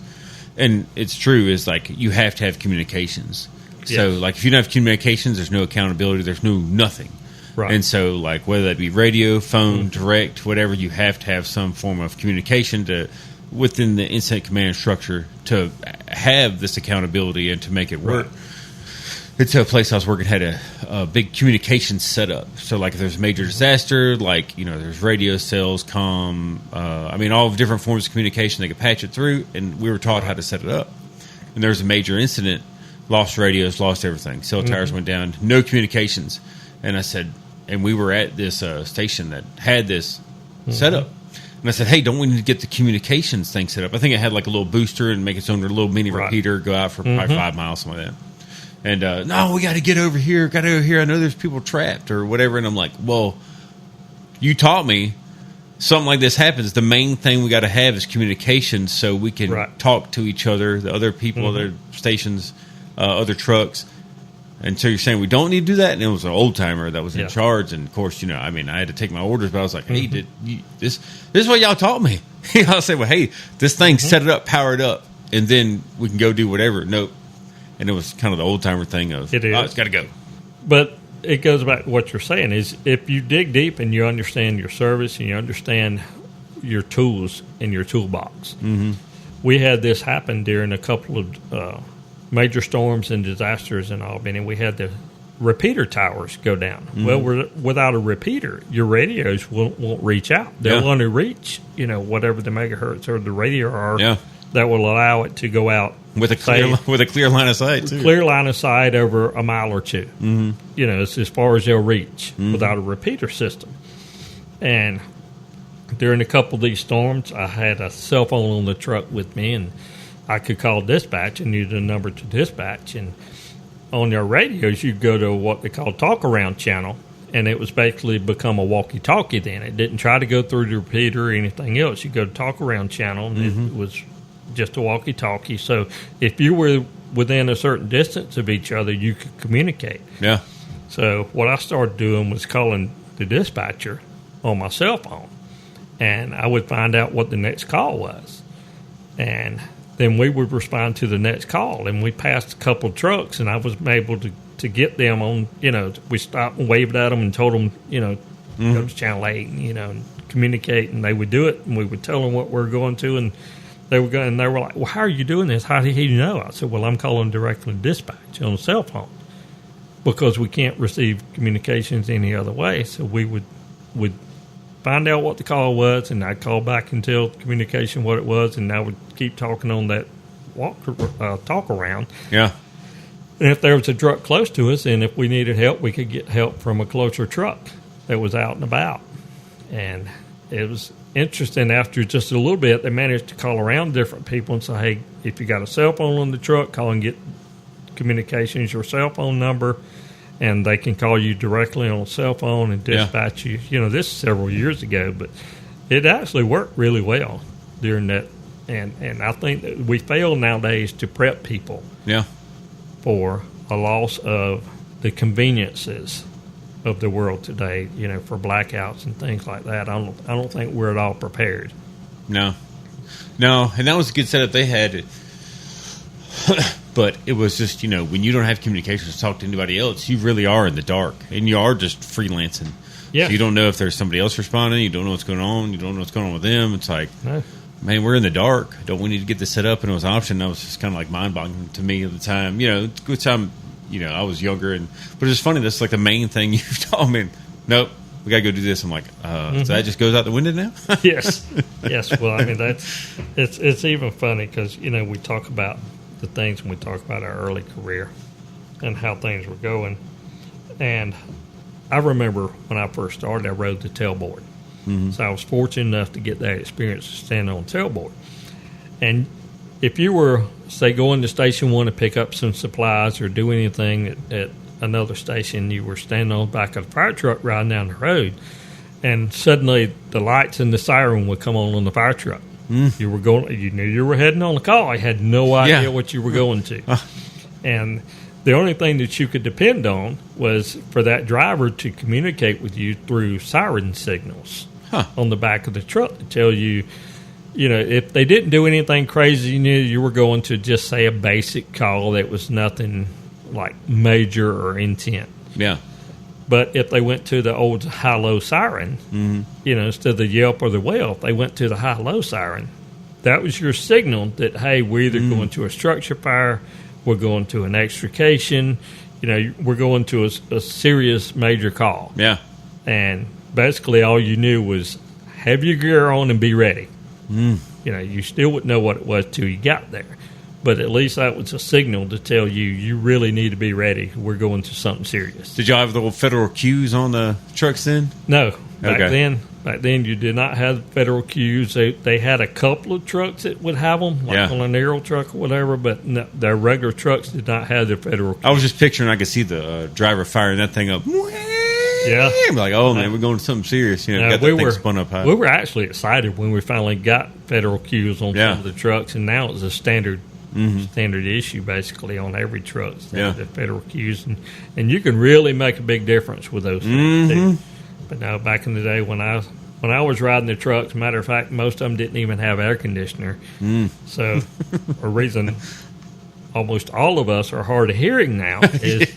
and it's true, is like you have to have communications. Yes. So like if you don't have communications, there's no accountability, there's no nothing. Right. And so like whether that be radio, phone, direct, whatever, you have to have some form of communication within the incident command structure to have this accountability and to make it work. Right. It's a place I was working had a big communication setup. So, like, if there's a major disaster, like, there's radio, cells, comm, all different forms of communication. They could patch it through, and we were taught how to set it up. And there was a major incident, lost radios, lost everything. Cell towers went down, no communications. And I said, and we were at this station that had this setup. And I said, hey, don't we need to get the communications thing set up? I think it had, like, a little booster and make its own little mini repeater, go out for probably 5 miles, something like that. And, no, we got to get over here. I know there's people trapped or whatever. And I'm like, well, you taught me something like this happens. The main thing we got to have is communication so we can talk to each other, the other people, other stations, other trucks. And so you're saying we don't need to do that? And it was an old timer that was in charge. And, of course, I had to take my orders. But I was like, hey, this is what y'all taught me. I'll say, well, hey, this thing, set it up, power it up, and then we can go do whatever. Nope. And it was kind of the old-timer thing of, it's got to go. But it goes back to what you're saying is if you dig deep and you understand your service and you understand your tools in your toolbox. Mm-hmm. We had this happen during a couple of major storms and disasters in Albany, and we had the repeater towers go down. Mm-hmm. Well, without a repeater, your radios won't reach out. They'll only reach, whatever the megahertz or the radio are. Yeah. That will allow it to go out with a clear line of sight, too. Clear line of sight over a mile or two. Mm-hmm. It's as far as they'll reach without a repeater system. And during a couple of these storms, I had a cell phone on the truck with me, and I could call dispatch and use the number to dispatch. And on their radios, you go to what they call talk around channel, and it was basically become a walkie-talkie then. It didn't try to go through the repeater or anything else. You go to talk around channel, and it was just a walkie-talkie. So if you were within a certain distance of each other, you could communicate. Yeah. So what I started doing was calling the dispatcher on my cell phone, and I would find out what the next call was. And then we would respond to the next call, and we passed a couple of trucks, and I was able to get them on, we stopped and waved at them and told them, go to Channel 8, and communicate, and they would do it, and we would tell them what we're going to, and they were going, and they were like, well, how are you doing this? How did he know? I said, well, I'm calling directly to dispatch on a cell phone because we can't receive communications any other way. So we would find out what the call was, and I'd call back and tell communication what it was, and I would keep talking on that talk around. Yeah. And if there was a truck close to us, and if we needed help, we could get help from a closer truck that was out and about. And it was interesting, after just a little bit, they managed to call around different people and say, hey, if you got a cell phone on the truck, call and get communications, your cell phone number, and they can call you directly on a cell phone and dispatch you. You know, this is several years ago, but it actually worked really well during that. And I think that we fail nowadays to prep people for a loss of the conveniences of the world today, you know, for blackouts and things like that. I don't think we're at all prepared. No, and that was a good setup they had. But it was just, you know, when you don't have communications to talk to anybody else, you really are in the dark, and you are just freelancing. Yeah. So you don't know if there's somebody else responding. You don't know what's going on. You don't know what's going on with them. It's like, man, we're in the dark. Don't we need to get this set up? And it was an option. That was just kind of like mind-boggling to me at the time. You know, good time. You know, I was younger, but it's funny. That's like the main thing you told me. Nope, we got to go do this. I'm like, so that just goes out the window now? Yes. Well, I mean, it's even funny because, you know, we talk about the things when we talk about our early career and how things were going. And I remember when I first started, I rode the tailboard. Mm-hmm. So I was fortunate enough to get that experience to stand on a tailboard. And if you were, say, going to Station 1 to pick up some supplies or do anything at another station, you were standing on the back of the fire truck riding down the road, and suddenly the lights and the siren would come on the fire truck. You were going. You knew you were heading on a call. You had no idea what you were going to. And the only thing that you could depend on was for that driver to communicate with you through siren signals on the back of the truck to tell you, you know, if they didn't do anything crazy, you knew you were going to just say a basic call that was nothing like major or intent. Yeah. But if they went to the old high-low siren, you know, instead of the yelp or the wail, if they went to the high-low siren, that was your signal that, hey, we're either going to a structure fire, we're going to an extrication, you know, we're going to a serious major call. Yeah. And basically all you knew was have your gear on and be ready. You know, you still wouldn't know what it was till you got there. But at least that was a signal to tell you, you really need to be ready. We're going to something serious. Did y'all have the federal cues on the trucks then? No. Back then, you did not have federal cues. They had a couple of trucks that would have them, like on an aero truck or whatever, but no, their regular trucks did not have the federal cues. I was just picturing, I could see the driver firing that thing up. Yeah. I'm like, oh, man, we're going to something serious. You know, got that thing spun up high. We were actually excited when we finally got federal cues on some of the trucks, and now it's a standard issue basically on every truck, the federal cues, and you can really make a big difference with those things too. But now, back in the day when I was riding the trucks, matter of fact, most of them didn't even have air conditioner. So a reason almost all of us are hard of hearing now is,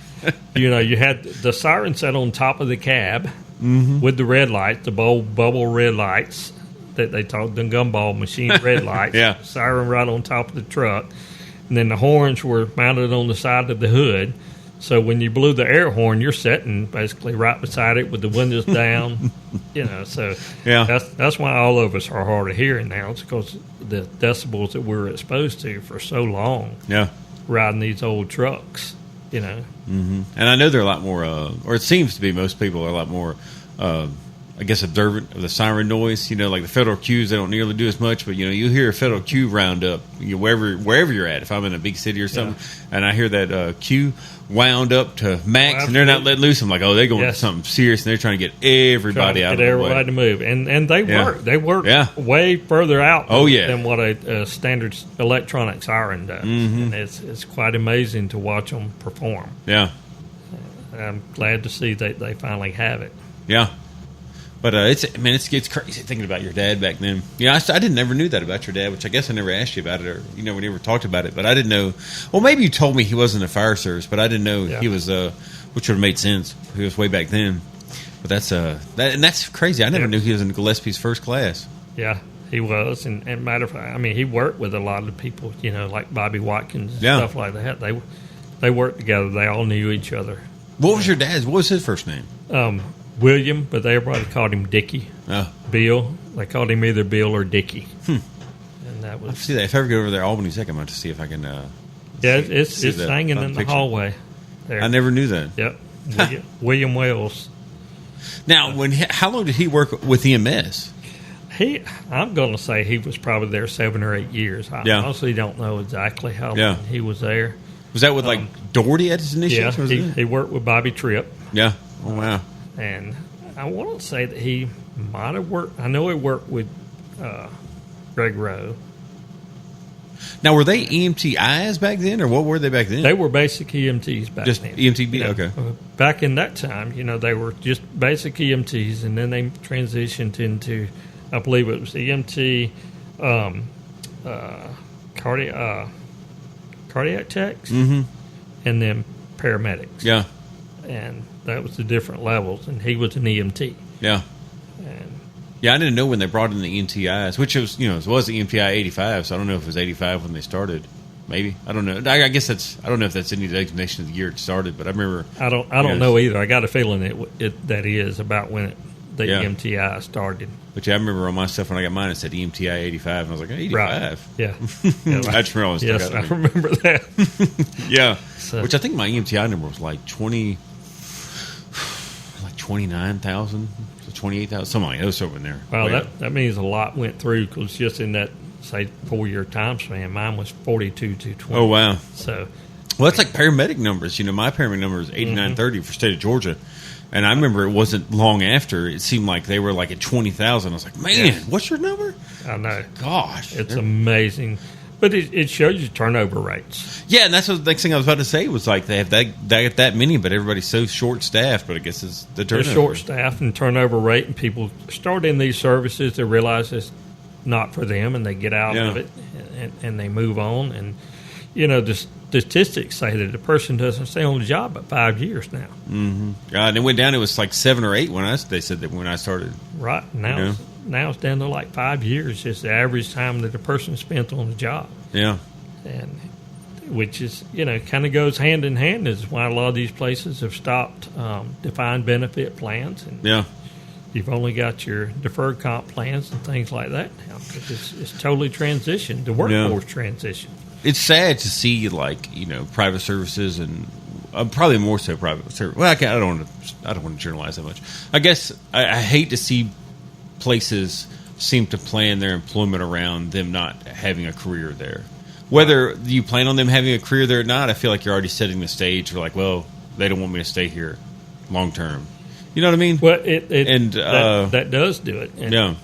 you know, you had the siren set on top of the cab with the red lights, the bubble red lights that they called the gumball machine red lights, siren right on top of the truck. And then the horns were mounted on the side of the hood. So when you blew the air horn, you're sitting basically right beside it with the windows down. You know, so that's why all of us are hard of hearing now. It's because the decibels that we were exposed to for so long riding these old trucks, you know. And I know they're a lot more, or it seems to be most people are a lot more, I guess, observant of the siren noise. You know, like the federal cues, they don't nearly do as much, but, you know, you hear a federal cue round up, you know, wherever you're at. If I'm in a big city or something, and I hear that cue wound up to max, and they're not letting loose, I'm like, oh, they're going to something serious, and they're trying to get everybody out of the way. Get everybody to move. And they work. They work way further out than what a standard electronic siren does. And it's quite amazing to watch them perform. Yeah. I'm glad to see that they finally have it. Yeah. But it's crazy thinking about your dad back then. You know, I never knew that about your dad, which I guess I never asked you about it, or we never talked about it. But I didn't know. Well, maybe you told me he wasn't in the fire service, but I didn't know he was. Which would have made sense. He was way back then. But that's crazy. I never knew he was in Gillespie's first class. Yeah, he was. And matter of fact, I mean, he worked with a lot of people. You know, like Bobby Watkins and stuff like that. They worked together. They all knew each other. What was your dad's? What was his first name? William, but everybody called him Dickie. Bill, they called him either Bill or Dickie. And that was. I see that. If I ever go over there, Albany second, I'm going to see if I can. It's hanging in the hallway. There. I never knew that. Yep, William Wells. Now, how long did he work with EMS? I'm going to say he was probably there 7 or 8 years. I honestly don't know exactly how long he was there. Was that with Doherty at his initial? Yeah, he worked with Bobby Tripp. Yeah. Oh wow. And I want to say that he might have worked. I know he worked with Greg Rowe. Now, were they EMTIs back then, or what were they back then? They were basic EMTs back then. Just EMTB? Okay. Back in that time, they were just basic EMTs, and then they transitioned into, I believe it was EMT, cardiac techs, and then paramedics. Yeah. And that was the different levels, and he was an EMT. Yeah. Yeah, I didn't know when they brought in the EMTIs, which was, it was the EMTI 85, so I don't know if it was 85 when they started. Maybe. I don't know. I guess I don't know if that's any designation of the year it started, but I remember. I don't know either. I got a feeling that is about when the EMTI started. But I remember on my stuff when I got mine, it said EMTI 85, and I was like, 85? Right. Yeah. I just remember yes, I remember that. Yeah. So, which I think my EMTI number was like 29,000. 28,000, something like that. It was over in there. Well, that means a lot went through, because just in that, say, 4-year time span, mine was 42,220. Oh, wow. So, well, that's like paramedic numbers. My paramedic number is 8930 for state of Georgia. And I remember it wasn't long after, it seemed like they were like at 20,000. I was like, man, what's your number? I know. Gosh. It's amazing. But it shows you turnover rates. Yeah, and that's the next thing I was about to say was like they have that many, but everybody's so short-staffed. But I guess it's the turnover. They're short-staffed and turnover rate, and people start in these services to realize it's not for them, and they get out of it, and they move on. And, the statistics say that a person doesn't stay on the job but 5 years now. Mm-hmm. And it went down. It was like 7 or 8 they said that when I started. Right. Now it's down to like 5 years. It's the average time that a person spent on the job. Yeah. And which is, kind of goes hand in hand, is why a lot of these places have stopped defined benefit plans. And you've only got your deferred comp plans and things like that now. It's totally transitioned. The workforce transition. It's sad to see, private services and probably more so private service. Well, I don't want to generalize that much. I guess I hate to see places seem to plan their employment around them not having a career there. Whether you plan on them having a career there or not, I feel like you're already setting the stage for like, well, they don't want me to stay here long term. You know what I mean? Well, that does do it. And,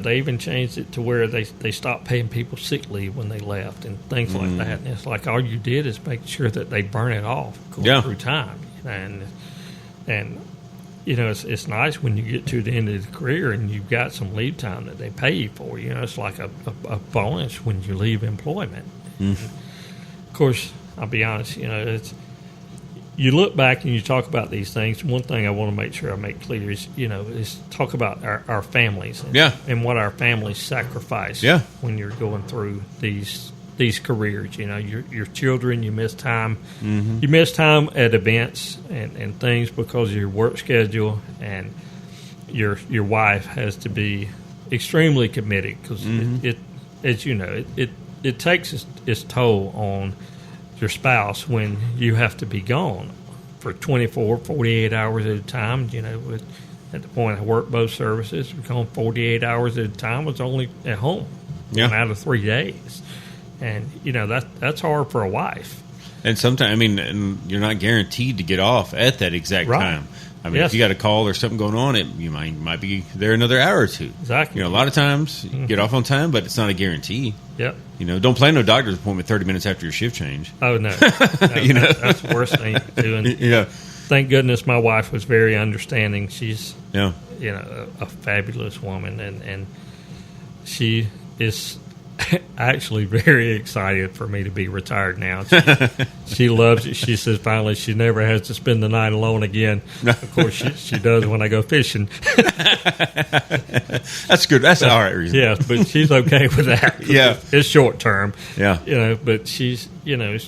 they even changed it to where they stopped paying people sick leave when they left and things like that. And it's like all you did is make sure that they burn it off through time. And it's nice when you get to the end of the career and you've got some leave time that they pay you for. It's like a bonus when you leave employment. Mm-hmm. Of course, I'll be honest, you look back and you talk about these things. One thing I want to make sure I make clear is, is talk about our families and what our families sacrifice when you're going through these careers. Your children, you miss time. Mm-hmm. You miss time at events and things because of your work schedule, and your wife has to be extremely committed because it takes its toll on your spouse when you have to be gone for 24, 48 hours at a time. At the point I worked both services, we're gone 48 hours at a time. Was only at home 1 out of 3 days. And, that's hard for a wife. And sometimes, and you're not guaranteed to get off at that exact time. If you got a call or something going on, you might be there another hour or two. Exactly. A lot of times you get off on time, but it's not a guarantee. Yep. Don't plan no doctor's appointment 30 minutes after your shift change. Oh, no. That's the worst thing to do. And thank goodness my wife was very understanding. She's, a fabulous woman, and she is actually very excited for me to be retired now. She loves it. She says finally she never has to spend the night alone again. Of course, she does when I go fishing. That's good. That's all right reason. Yeah, but she's okay with that. Yeah. It's short term. Yeah. But she's,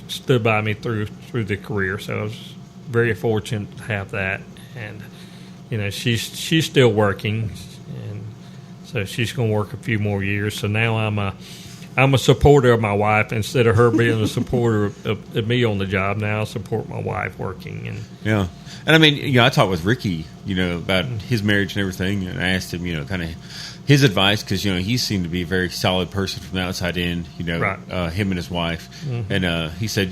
stood by me through the career. So I was very fortunate to have that. And, she's still working. And so she's going to work a few more years. So now I'm a supporter of my wife instead of her being a supporter of me on the job. Now I support my wife working. And I talked with Ricky, about his marriage and everything, and I asked him, kind of his advice, because he seemed to be a very solid person from the outside in. Right. Him and his wife, and he said,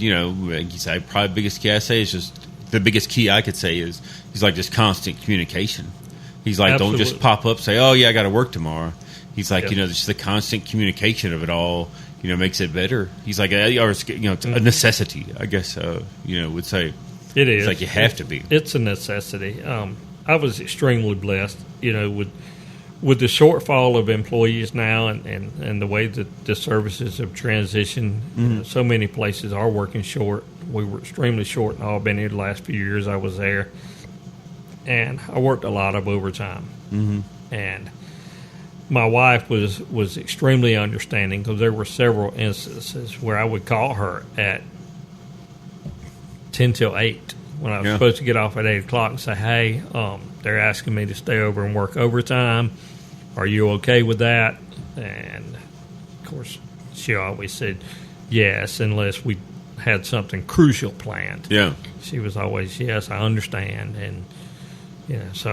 probably biggest key I say is just the biggest key I could say is he's like just constant communication. He's like, Absolutely. don't just pop up say, oh yeah, I got to work tomorrow. He's like, just the constant communication of it all, makes it better. He's like, it's a necessity, I guess. Would say it is. It's like you have to be. It's a necessity. I was extremely blessed, with the shortfall of employees now and the way that the services have transitioned. So many places are working short. We were extremely short in Albany the last few years I was there. And I worked a lot of overtime. And my wife was extremely understanding, because there were several instances where I would call her at 10 till 8 when I was supposed to get off at 8 o'clock and say, hey, they're asking me to stay over and work overtime. Are you okay with that? And, of course, she always said yes, unless we had something crucial planned. Yeah. She was always, yes, I understand. And, so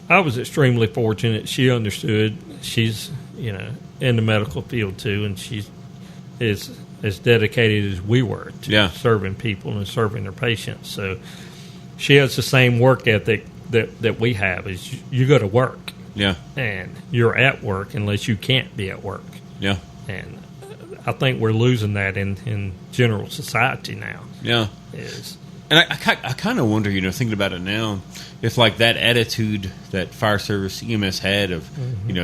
I was extremely fortunate. She understood. She's, in the medical field, too, and she's as dedicated as we were to serving people and serving their patients. So she has the same work ethic that we have. Is you go to work. Yeah. And you're at work unless you can't be at work. Yeah. And I think we're losing that in general society now. Yeah. And I kind of wonder, thinking about it now, if like that attitude that fire service EMS had of,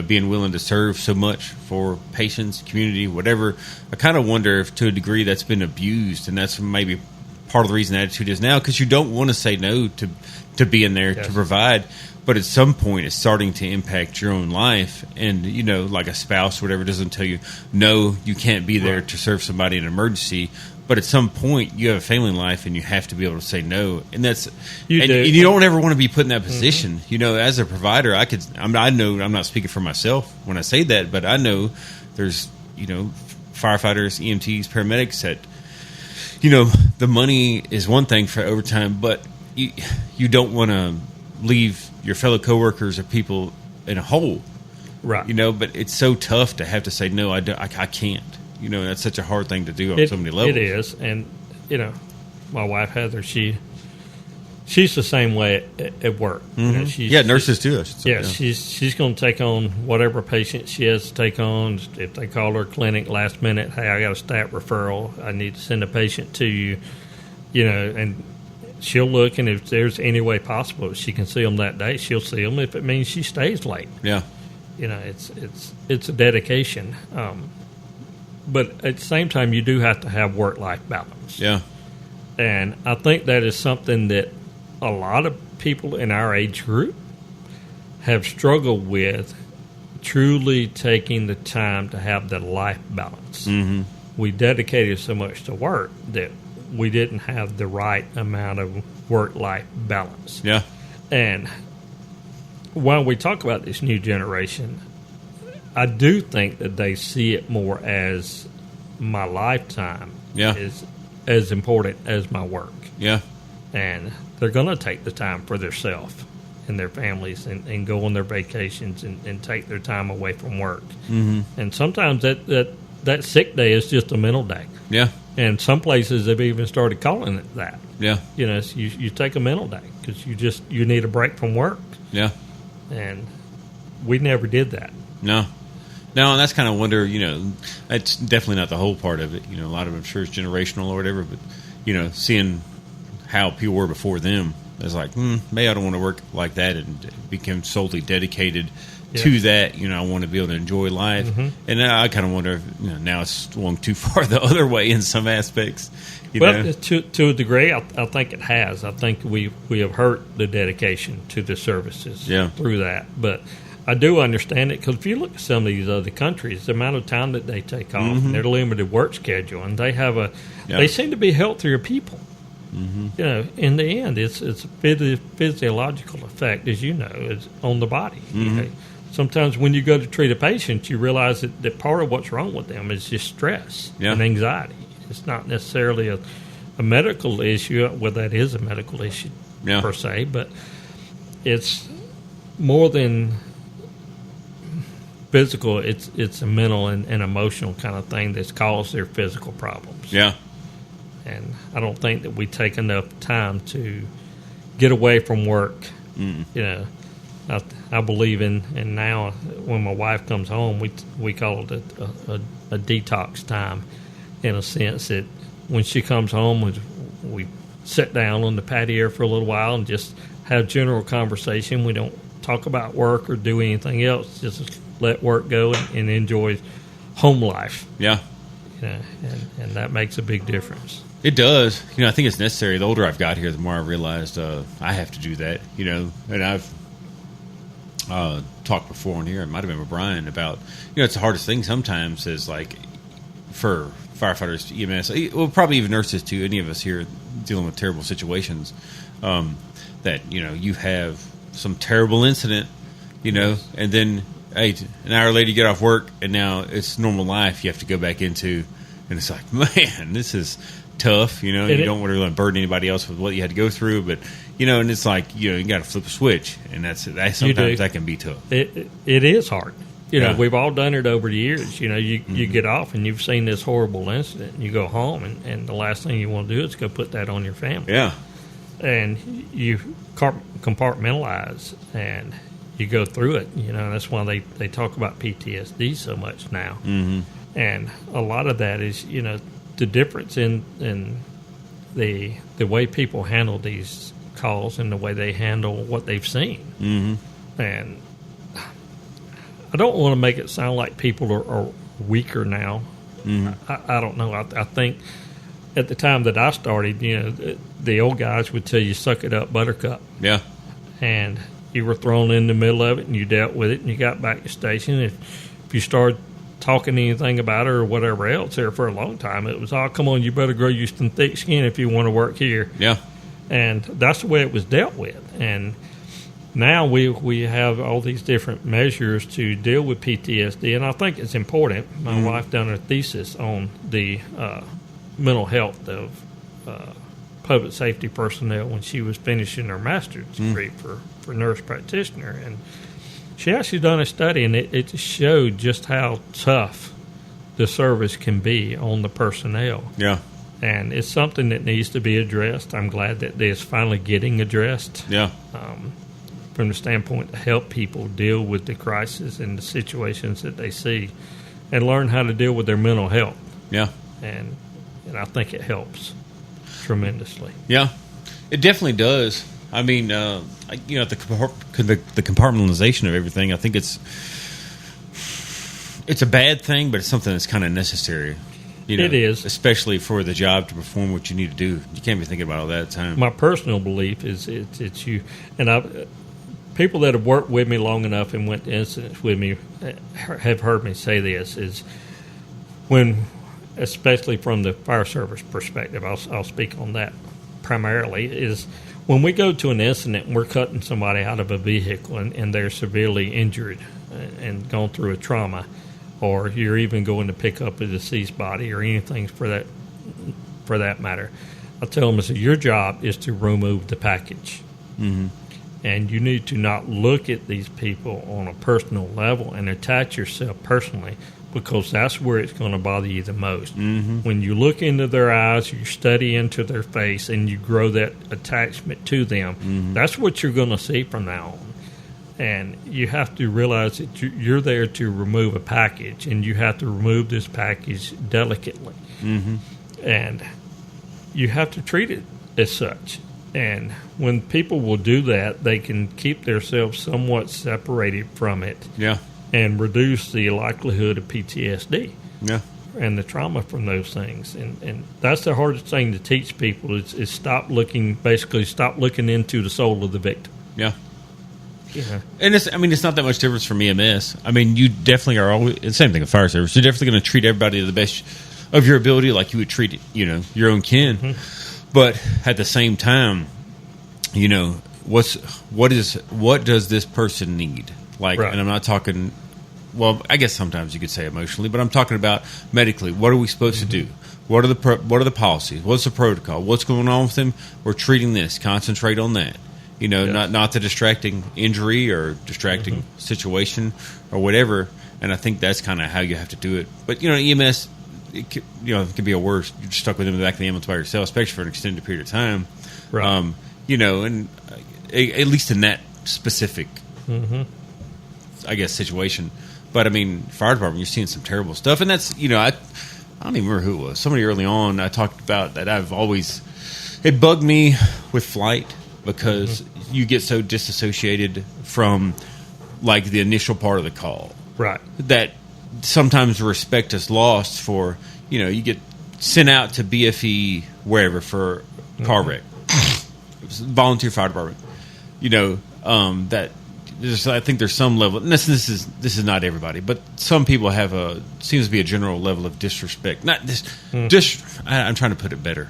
being willing to serve so much for patients, community, whatever, I kind of wonder if to a degree that's been abused, and that's maybe part of the reason the attitude is now, because you don't want to say no to being there to provide. But at some point, it's starting to impact your own life. And, like a spouse or whatever doesn't tell you, no, you can't be there to serve somebody in an emergency. But at some point, you have a family life, and you have to be able to say no. And that's you don't ever want to be put in that position. As a provider, I know I'm not speaking for myself when I say that, but I know there's, firefighters, EMTs, paramedics that, the money is one thing for overtime, but you don't want to leave your fellow coworkers or people in a hole, right? But it's so tough to have to say no. I can't. That's such a hard thing to do on so many levels. It is, and my wife Heather, she's the same way at work. Nurses too. She's going to take on whatever patient she has to take on. If they call her clinic last minute, hey, I got a stat referral, I need to send a patient to you, and she'll look, and if there's any way possible if she can see them that day, she'll see them. If it means she stays late, it's a dedication. But at the same time, you do have to have work-life balance. Yeah, and I think that is something that a lot of people in our age group have struggled with, truly taking the time to have the life balance. We dedicated so much to work that we didn't have the right amount of work-life balance. Yeah. And when we talk about this new generation, I do think that they see it more as my lifetime is as important as my work. Yeah. And they're going to take the time for themselves and their families and go on their vacations and take their time away from work. And sometimes that sick day is just a mental day. Yeah. And some places have even started calling it that. Yeah. You take a mental day because you need a break from work. Yeah. And we never did that. No, and that's kind of wonder, that's definitely not the whole part of it. A lot of it, I'm sure, is generational or whatever, but, seeing how people were before them, it's like, maybe I don't want to work like that and become solely dedicated to that. I want to be able to enjoy life. And I kind of wonder if, now it's swung too far the other way in some aspects. To a degree, I think it has. I think we have hurt the dedication to the services through that. But I do understand it, because if you look at some of these other countries, the amount of time that they take off, and their limited work schedule, and they have they seem to be healthier people. In the end, it's a physiological effect, as you know, is on the body. Sometimes when you go to treat a patient, you realize that part of what's wrong with them is just stress and anxiety. It's not necessarily a medical issue. Well, that is a medical issue per se, but it's more than physical, it's a mental and emotional kind of thing that's caused their physical problems. Yeah. And I don't think that we take enough time to get away from work. You know, I believe in, and now when my wife comes home, we call it a detox time, in a sense that when she comes home, we sit down on the patio for a little while and just have general conversation. We don't talk about work or do anything else. Just let work go and enjoy home life. Yeah. You know, and that makes a big difference. It does. You know, I think it's necessary. The older I've got here, the more I realized I have to do that. You know, and I've talked before on here. It might have been with Brian about, you know, it's the hardest thing sometimes is like for firefighters, EMS, well, probably even nurses too. Any of us here dealing with terrible situations, that, you know, you have some terrible incident, you know, and then hey, an hour later you get off work and now it's normal life you have to go back into, and it's like, man, this is tough, you know. You don't want to burden anybody else with what you had to go through, but you know, and it's like, you know, you got to flip a switch, and that's sometimes that can be tough. It is hard. You know, we've all done it over the years. You know, you get off and you've seen this horrible incident, and you go home, and the last thing you want to do is go put that on your family. Yeah. And you compartmentalize, and you go through it. You know, that's why they talk about PTSD so much now. Mm-hmm. And a lot of that is, you know, the difference in the way people handle these calls and the way they handle what they've seen. Mm-hmm. And I don't want to make it sound like people are weaker now. Mm-hmm. I don't know. I think at the time that I started, you know, the old guys would tell you, suck it up, buttercup. Yeah. And you were thrown in the middle of it, and you dealt with it, and you got back to station. If you started talking anything about it or whatever else there for a long time, it was, oh, come on, you better grow you some thick skin if you want to work here. Yeah. And that's the way it was dealt with. And now we have all these different measures to deal with PTSD, and I think it's important. My wife done her thesis on the mental health of public safety personnel when she was finishing her master's degree for nurse practitioner, and she actually done a study, and it showed just how tough the service can be on the personnel. Yeah. And it's something that needs to be addressed. I'm glad that it's finally getting addressed. Yeah. From the standpoint to help people deal with the crisis and the situations that they see and learn how to deal with their mental health. Yeah. And I think it helps tremendously. Yeah, it definitely does. I mean, you know, the compartmentalization of everything, I think it's a bad thing, but it's something that's kind of necessary. You know, it is. Especially for the job to perform what you need to do. You can't be thinking about all that at the time. My personal belief is it's you. And people that have worked with me long enough and went to incidents with me have heard me say this, is when, especially from the fire service perspective, I'll speak on that primarily, is when we go to an incident and we're cutting somebody out of a vehicle and they're severely injured and gone through a trauma, or you're even going to pick up a deceased body or anything for that matter, I tell them, I say, your job is to remove the package. Mm-hmm. And you need to not look at these people on a personal level and attach yourself personally, because that's where it's going to bother you the most. Mm-hmm. When you look into their eyes, you study into their face, and you grow that attachment to them, that's what you're going to see from now on. And you have to realize that you're there to remove a package, and you have to remove this package delicately. Mm-hmm. And you have to treat it as such. And when people will do that, they can keep themselves somewhat separated from it. Yeah. And reduce the likelihood of PTSD. Yeah. And the trauma from those things. And that's the hardest thing to teach people is stop looking into the soul of the victim. Yeah. Yeah. And it's not that much difference from EMS. I mean, you definitely are always the same thing with fire service. You're definitely going to treat everybody to the best of your ability, like you would treat, you know, your own kin. Mm-hmm. But at the same time, you know, what does this person need? Like, right. And I'm not talking, well, I guess sometimes you could say emotionally, but I'm talking about medically. What are we supposed to do? What are the policies? What's the protocol? What's going on with them? We're treating this. Concentrate on that. You know, not the distracting injury or distracting situation or whatever. And I think that's kind of how you have to do it. But, EMS, it could be a worse. You're stuck with them in the back of the ambulance by yourself, especially for an extended period of time. Right. And at least in that specific, I guess, situation. But, I mean, fire department, you're seeing some terrible stuff. And that's, I don't even remember who it was. Somebody early on I talked about that it bugged me with flight because you get so disassociated from, like, the initial part of the call. Right. That sometimes respect is lost for, you get sent out to BFE wherever for car wreck. Volunteer fire department. That I think there's some level. And this is not everybody, but some people seems to be a general level of disrespect. Not this. I'm trying to put it better.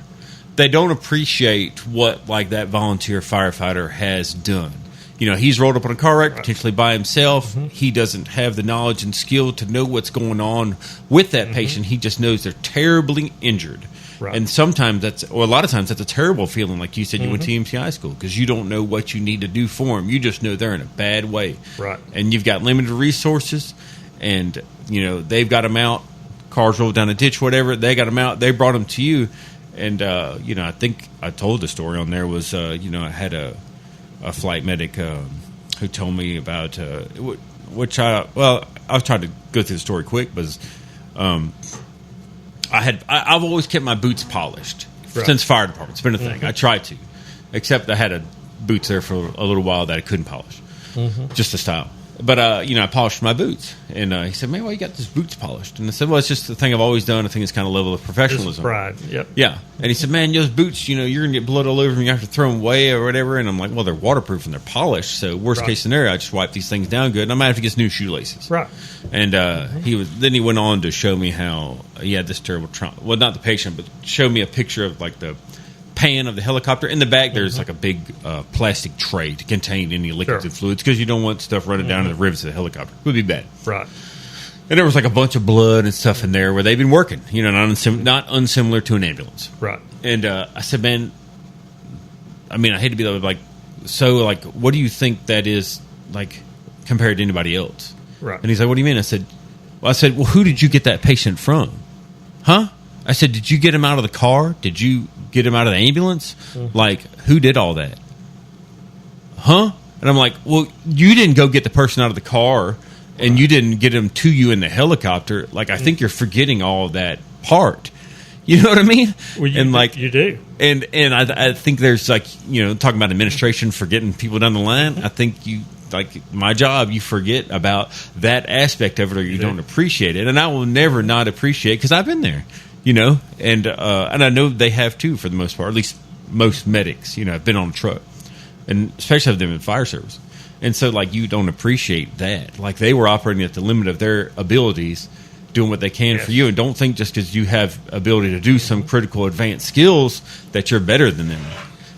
They don't appreciate what like that volunteer firefighter has done. He's rolled up on a car wreck, potentially by himself. He doesn't have the knowledge and skill to know what's going on with that patient. He just knows they're terribly injured. Right. And sometimes a lot of times that's a terrible feeling. Like you said, you went to EMT high school because you don't know what you need to do for them. You just know they're in a bad way. Right. And you've got limited resources, and, they've got them out. Cars rolled down a ditch, whatever. They got them out. They brought them to you. And, I think I told the story on there was, I had a flight medic who told me about which I was trying to go through the story quick, but I've always kept my boots polished since fire department. It's been a thing. I tried to, except I had boots there for a little while that I couldn't polish, just a style. But I polished my boots, and he said, "Man, why you got these boots polished?" And I said, "Well, it's just the thing I've always done. I think it's kind of level of professionalism, it's pride." Yep. Yeah. And he said, "Man, those boots, you're gonna get blood all over them. You have to throw them away or whatever." And I'm like, "Well, they're waterproof and they're polished. So worst case scenario, I just wipe these things down good, and I might have to get new shoelaces." Right. And he went on to show me how he had this terrible trauma. Well, not the patient, but showed me a picture of like the pan of the helicopter. In the back, there's like a big plastic tray to contain any liquids and fluids because you don't want stuff running down in the rivets of the helicopter. It would be bad. Right. And there was like a bunch of blood and stuff in there where they've been working, not unsimilar to an ambulance. Right. And I said, "Man, I mean, I hate to be like, so like, what do you think that is like compared to anybody else?" Right. And he's like, "What do you mean?" I said, "Well, who did you get that patient from? Huh?" I said, "Did you get him out of the car? Did you get him out of the ambulance? Like, who did all that?" Huh? And I'm like, "Well, you didn't go get the person out of the car, and you didn't get him to you in the helicopter. Like, I think you're forgetting all of that part." You know what I mean? Well, you do. And I think there's like, talking about administration forgetting people down the line. I think my job, you forget about that aspect of it, or you don't appreciate it. And I will never not appreciate, because I've been there. And I know they have too, for the most part. At least most medics, have been on a truck, and especially have them in fire service. And so, like, you don't appreciate that. Like, they were operating at the limit of their abilities, doing what they can for you, and don't think just because you have ability to do some critical advanced skills that you're better than them.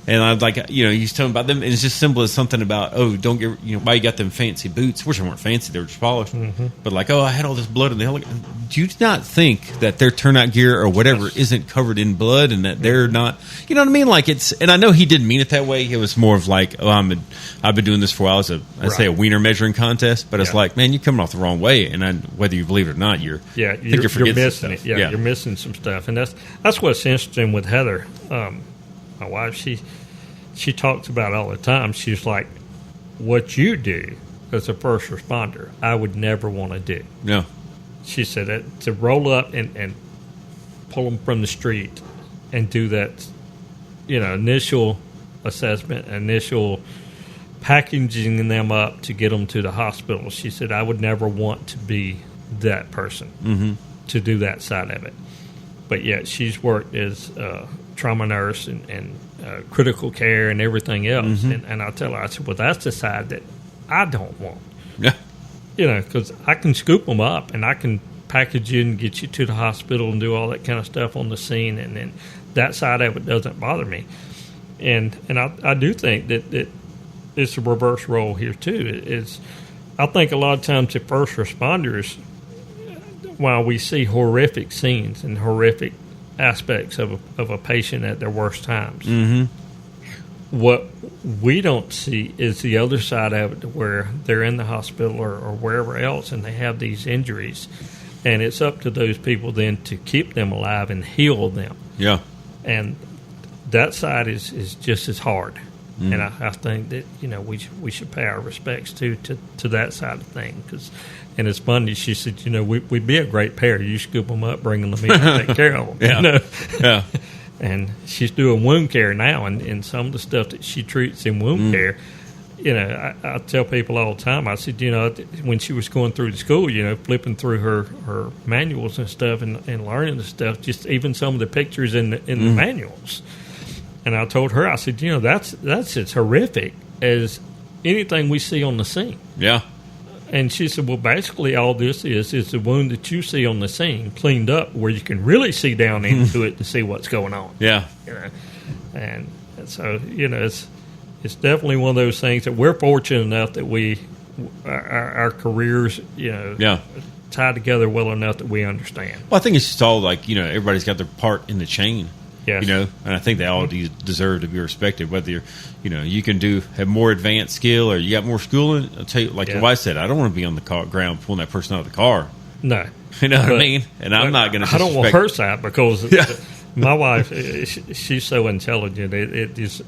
And I'd like, he's telling about them, and it's just simple as something about, don't get, why you got them fancy boots, which weren't fancy, they were just polished. But like, I had all this blood in the helicopter. Do you not think that their turnout gear or whatever isn't covered in blood, and that they're not, you know what I mean? Like, and I know he didn't mean it that way. It was more of like, I've been doing this for a while. I'd say a wiener measuring contest, but it's like, man, you're coming off the wrong way, and whether you believe it or not, you're missing it. Yeah, you're missing some stuff, and that's what's interesting with Heather. My wife, she talks about it all the time. She's like, what you do as a first responder, I would never want to do. No. She said that to roll up and pull them from the street and do that, initial assessment, initial packaging them up to get them to the hospital. She said, I would never want to be that person to do that side of it. But yet she's worked as trauma nurse and critical care and everything else. And I tell her, I said, well, that's the side that I don't want. Yeah. Because I can scoop them up and I can package you and get you to the hospital and do all that kind of stuff on the scene. And then that side of it doesn't bother me. And I do think that it's a reverse role here, too. I think a lot of times the first responders, while we see horrific scenes and horrific aspects of a patient at their worst times, what we don't see is the other side of it, where they're in the hospital or wherever else, and they have these injuries, and it's up to those people then to keep them alive and heal them. Yeah, and that side is just as hard. And I think that we should pay our respects to that side of things. And it's funny. She said, we'd be a great pair. You scoop them up, bring them to me, and take care of them. Yeah. And she's doing wound care now, and some of the stuff that she treats in wound care, I tell people all the time. I said, when she was going through the school, flipping through her manuals and stuff, and learning the stuff, just even some of the pictures in the manuals. And I told her, I said, that's as horrific as anything we see on the scene. Yeah. And she said, well, basically all this is the wound that you see on the scene cleaned up, where you can really see down into it to see what's going on. Yeah. And so, it's definitely one of those things that we're fortunate enough that our careers, tie together well enough that we understand. Well, I think it's just all like, everybody's got their part in the chain. Yes. And I think they all deserve to be respected, whether you're, you can have more advanced skill or you got more schooling. I'll tell you, like your wife said, I don't want to be on the ground pulling that person out of the car. No. You know what I mean? And I'm not going to I don't want her side, because my wife, she's so intelligent.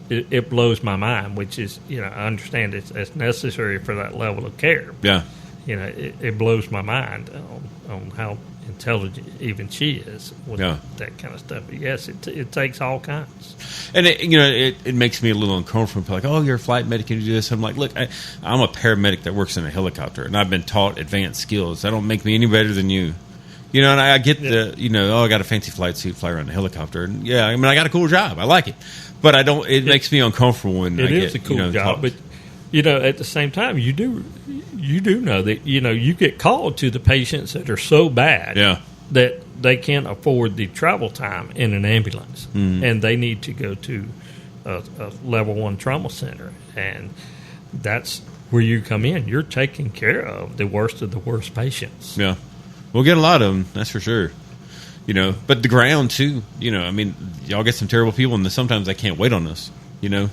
It blows my mind, which is, I understand it's necessary for that level of care. Yeah. It blows my mind on how intelligent even she is with that kind of stuff. But yes, it takes all kinds. And it makes me a little uncomfortable. Like, oh, you're a flight medic and you do this. I'm like, look, I'm a paramedic that works in a helicopter, and I've been taught advanced skills. That don't make me any better than you. And I get I got a fancy flight suit, fly around a helicopter, and I got a cool job. I like it, but I don't. It makes me uncomfortable when it is a cool job. But at the same time, you do know that you get called to the patients that are so bad that they can't afford the travel time in an ambulance, and they need to go to a level 1 trauma center, and that's where you come in. You're taking care of the worst of the worst patients. Yeah, we'll get a lot of them, that's for sure. But the ground too. Y'all get some terrible people, and sometimes they can't wait on us.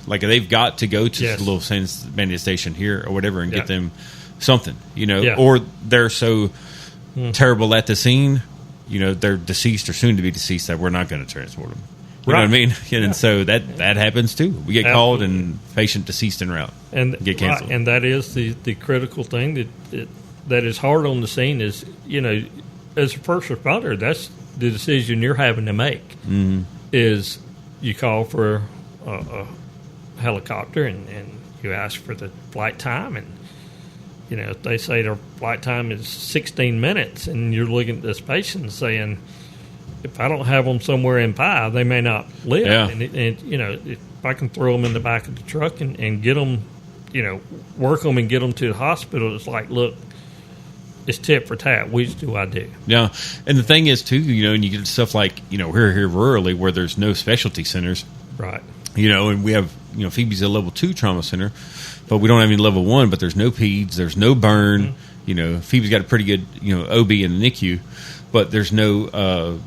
Like they've got to go to the little bandit station here or whatever and get them something, or they're so terrible at the scene, they're deceased or soon to be deceased that we're not going to transport them. You know what I mean? And so that happens too. We get called and patient deceased en route and get canceled. And that is the critical thing that is hard on the scene is, as a first responder, that's the decision you're having to make is you call for a helicopter and you ask for the flight time, and if they say their flight time is 16 minutes and you're looking at this patient saying, if I don't have them somewhere in 5, they may not live. And if I can throw them in the back of the truck and get them, work them and get them to the hospital, it's like, look, it's tit for tat. Which do I do? Yeah. And the thing is too, and you get stuff like, we're here rurally where there's no specialty centers. Right. And we have, Phoebe's a level 2 trauma center, but we don't have any level 1, but there's no peds, there's no burn. Phoebe's got a pretty good, OB and NICU, but there's no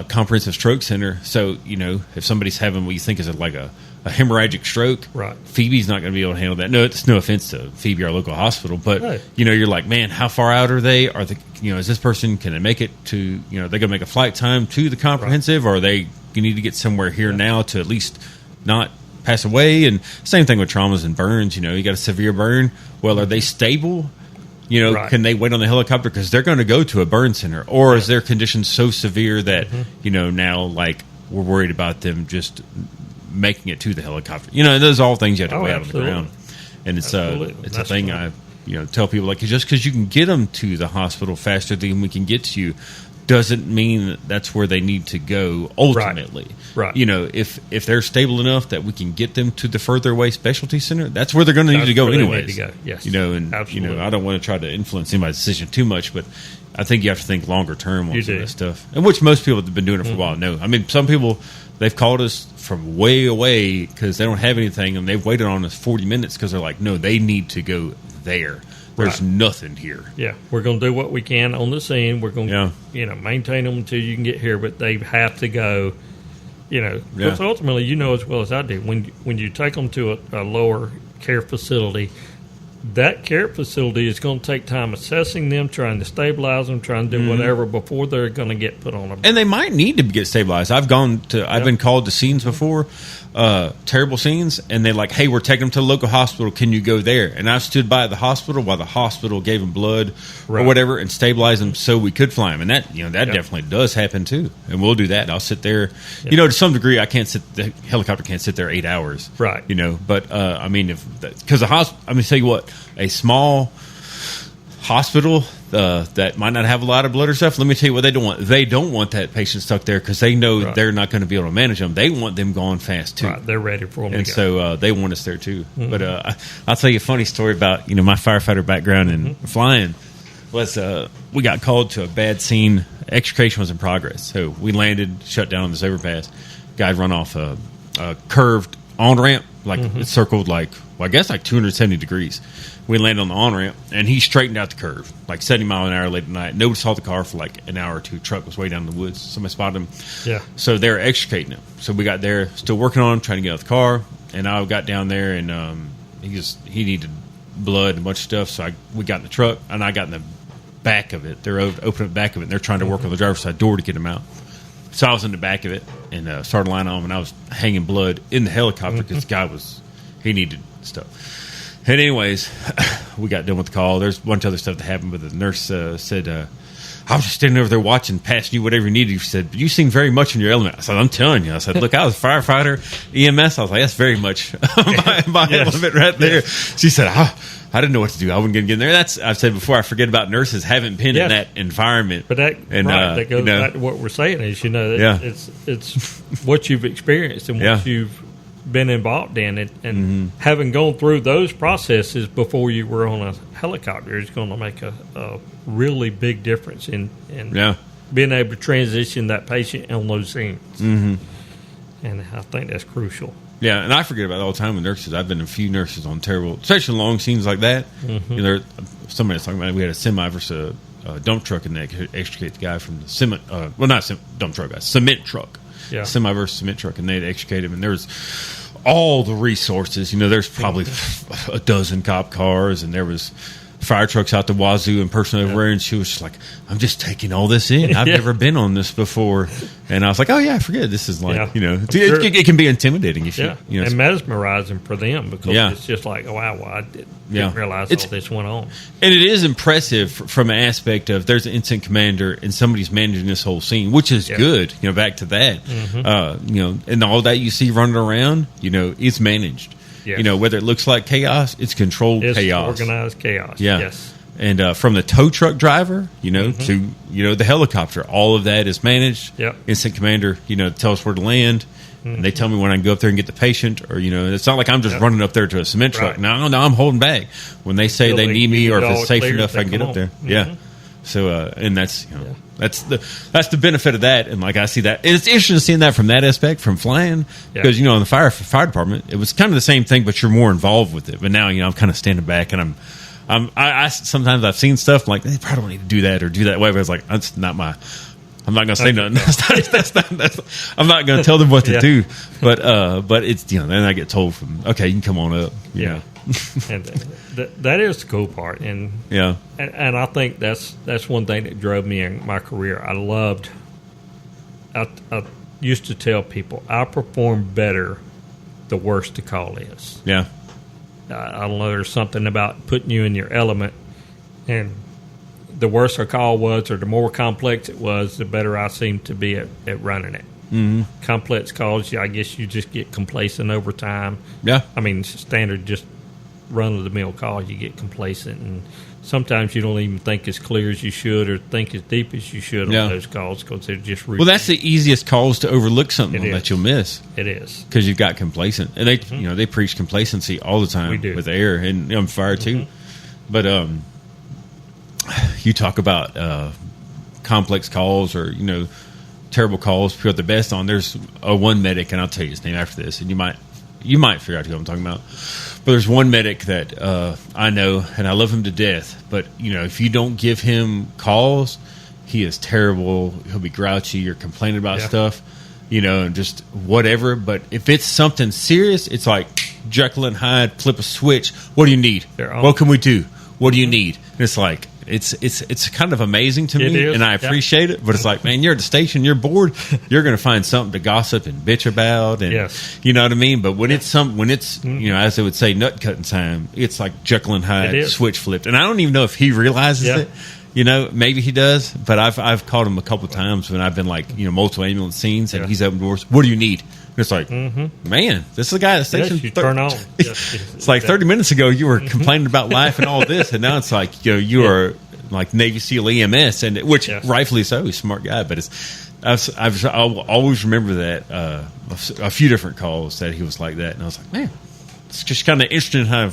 comprehensive stroke center. So, if somebody's having what you think is like a hemorrhagic stroke, right, Phoebe's not going to be able to handle that. No, it's no offense to Phoebe, our local hospital, but, you're like, man, how far out are they? Are they, is this person, can they make it to, they're going to make a flight time to the comprehensive, or you need to get somewhere here now to at least not pass away? And same thing with traumas and burns. You got a severe burn. Well, are they stable? Can they wait on the helicopter because they're going to go to a burn center, or is their condition so severe that now like we're worried about them just making it to the helicopter? Those are all things you have to weigh out on the ground. And it's it's a thing I tell people, like, just because you can get them to the hospital faster than we can get to you doesn't mean that's where they need to go ultimately. Right. If they're stable enough that we can get them to the further away specialty center, that's where they're going to need to go anyways. Yes. Absolutely. I don't want to try to influence anybody's decision too much, but I think you have to think longer term on some of this stuff. And which most people that have been doing it for a while know. I mean, some people, they've called us from way away because they don't have anything, and they've waited on us 40 minutes because they're like, no, they need to go there. There's nothing here. Yeah, we're going to do what we can on the scene. We're going to, maintain them until you can get here, but they have to go, Because ultimately, as well as I do, when you take them to a lower care facility, that care facility is going to take time assessing them, trying to stabilize them, trying to do whatever before they're going to get put on a. And they might need to get stabilized. I've been called to scenes before, terrible scenes, and they're like, "Hey, we're taking them to the local hospital. Can you go there?" And I stood by at the hospital while the hospital gave them blood or whatever and stabilized them so we could fly them. And that definitely does happen too. And we'll do that. I'll sit there. To some degree, I can't sit. The helicopter can't sit there 8 hours. Right. But because the hospital. I'm going to tell you what. A small hospital that might not have a lot of blood or stuff, let me tell you what they don't want. They don't want that patient stuck there because they know they're not going to be able to manage them. They want them gone fast, too. Right, they're ready for them and to go. So they want us there, too. Mm-hmm. But I'll tell you a funny story about my firefighter background and flying. Was we got called to a bad scene. Extrication was in progress. So we landed, shut down on this overpass. Guy'd run off a curved on-ramp, it circled I guess 270 degrees. We landed on the on-ramp, and he straightened out the curve, 70 mile an hour late at night. Nobody saw the car for an hour or two. Truck was way down in the woods. Somebody spotted him. Yeah. So they were extricating him. So we got there, still working on him, trying to get out of the car. And I got down there, and he needed blood and a bunch of stuff. So we got in the truck, and I got in the back of it. They're opening the back of it, and they're trying to work on the driver's side door to get him out. So I was in the back of it and started lining on him, and I was hanging blood in the helicopter because the guy he needed stuff. And anyways, we got done with the call. There's a bunch of other stuff that happened, but the nurse said, I was just standing over there watching, passing you whatever you needed. She said, you seem very much in your element. I said, I'm telling you. I said, look, I was a firefighter, EMS. I was like, that's very much my element right there. Yes. She said, I didn't know what to do. I wasn't going to get in there. I've said before, I forget about nurses haven't been in that environment. But that goes back to what we're saying is, it's what you've experienced and what you've been involved in it, and having gone through those processes before you were on a helicopter is going to make a really big difference in being able to transition that patient on those scenes. And I think that's crucial. Yeah, and I forget about it all the time with nurses. I've been a few nurses on terrible, especially long scenes like that. Somebody was talking about it. We had a semi versus a dump truck, and they extricate the guy from the cement. Dump truck guy, cement truck. Yeah. Semi versus cement truck, and they'd extricate him. And there's all the resources. There's probably a dozen cop cars, and there was fire trucks out the wazoo and person everywhere. And she was just like, I'm just taking all this in. I've never been on this before. And I was like, oh, yeah, I forget. This is it can be intimidating. If and mesmerizing for them because it's just like, oh, wow, I didn't realize all this went on. And it is impressive from an aspect of there's an incident commander and somebody's managing this whole scene, which is good. Back to that. And all that you see running around, it's managed. Yes. Whether it looks like chaos, it's controlled chaos. Organized chaos. Yeah. Yes. And from the tow truck driver, to the helicopter, all of that is managed. Yep. Instant commander, tell us where to land. And they tell me when I can go up there and get the patient. Or, it's not like I'm just running up there to a cement truck. No, I'm holding back. When they say they need me or if it's safe enough, I can get up there. Yeah. So, and that's that's the benefit of that, and I see that. It's interesting seeing that from that aspect, from flying, because in the fire department, it was kind of the same thing, but you're more involved with it. But now, I'm kind of standing back, and I sometimes I've seen stuff like they probably don't need to do that or do that way, but it's like that's not my. I'm not going to say nothing. I'm not going to tell them what to do, but it's then I get told okay, you can come on up, and that is the cool part, and I think that's one thing that drove me in my career. I used to tell people I perform better the worse the call is. Yeah, I don't know. There's something about putting you in your element, and the worse a call was, or the more complex it was, the better I seemed to be at running it. Complex calls, I guess you just get complacent over time. Yeah, I mean standard just run-of-the-mill calls, you get complacent, and sometimes you don't even think as clear as you should or think as deep as you should on those calls because they're just routine. Well, that's the easiest calls to overlook something that you'll miss. It is. Because you've got complacent. And they they preach complacency all the time with air and on fire too. But you talk about complex calls or, terrible calls, people at their best on. There's one medic, and I'll tell you his name after this, and you might figure out who I'm talking about. But there's one medic that I know, and I love him to death. But, if you don't give him calls, he is terrible. He'll be grouchy or complaining about stuff. and just whatever. But if it's something serious, it's like Jekyll and Hyde, flip a switch. What do you need? What can we do? What do you need? And it's like, it's kind of amazing to me, and I appreciate it. But it's like, man, you're at the station, you're bored, you're going to find something to gossip and bitch about, and you know what I mean. But when it's as they would say, nut cutting time, it's like Jekyll and Hyde switch flipped, and I don't even know if he realizes it. Maybe he does, but I've caught him a couple of times when I've been like, multiple ambulance scenes, and he's opened doors. What do you need? And it's like, man, this is the guy at the station. Yes, you turn on. It's like 30 minutes ago you were complaining about life and all this, and now it's like you are like Navy SEAL EMS, and which rightfully so, he's a smart guy. But I'll always remember that a few different calls that he was like that, and I was like, man, it's just kind of interesting how.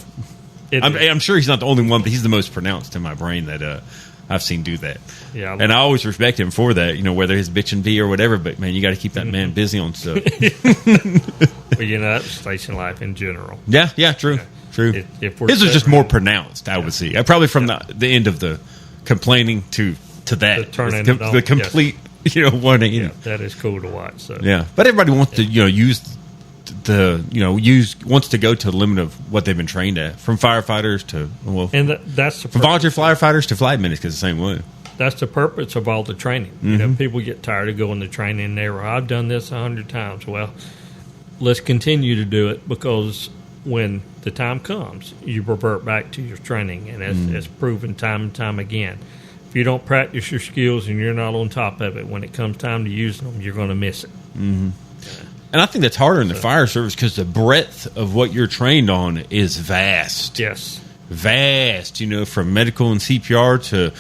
I'm sure he's not the only one, but he's the most pronounced in my brain that I've seen do that. Yeah, and I always respect him for that, whether his bitching be or whatever. But man, you got to keep that man busy on stuff. Well, that's station life in general. Yeah, true. His was just more pronounced, I would see. Probably from the end of the complaining to that, the complete 180. Yeah, that is cool to watch. So but everybody wants to wants to go to the limit of what they've been trained at, from firefighters to that's from volunteer firefighters to flight medics, because the same way. That's the purpose of all the training. People get tired of going to training and I've done this 100 times. Well, let's continue to do it, because when the time comes, you revert back to your training, and it's proven time and time again. If you don't practice your skills and you're not on top of it, when it comes time to use them, you're going to miss it. And I think that's harder in the fire service, because the breadth of what you're trained on is vast. Yes. Vast, from medical and CPR to,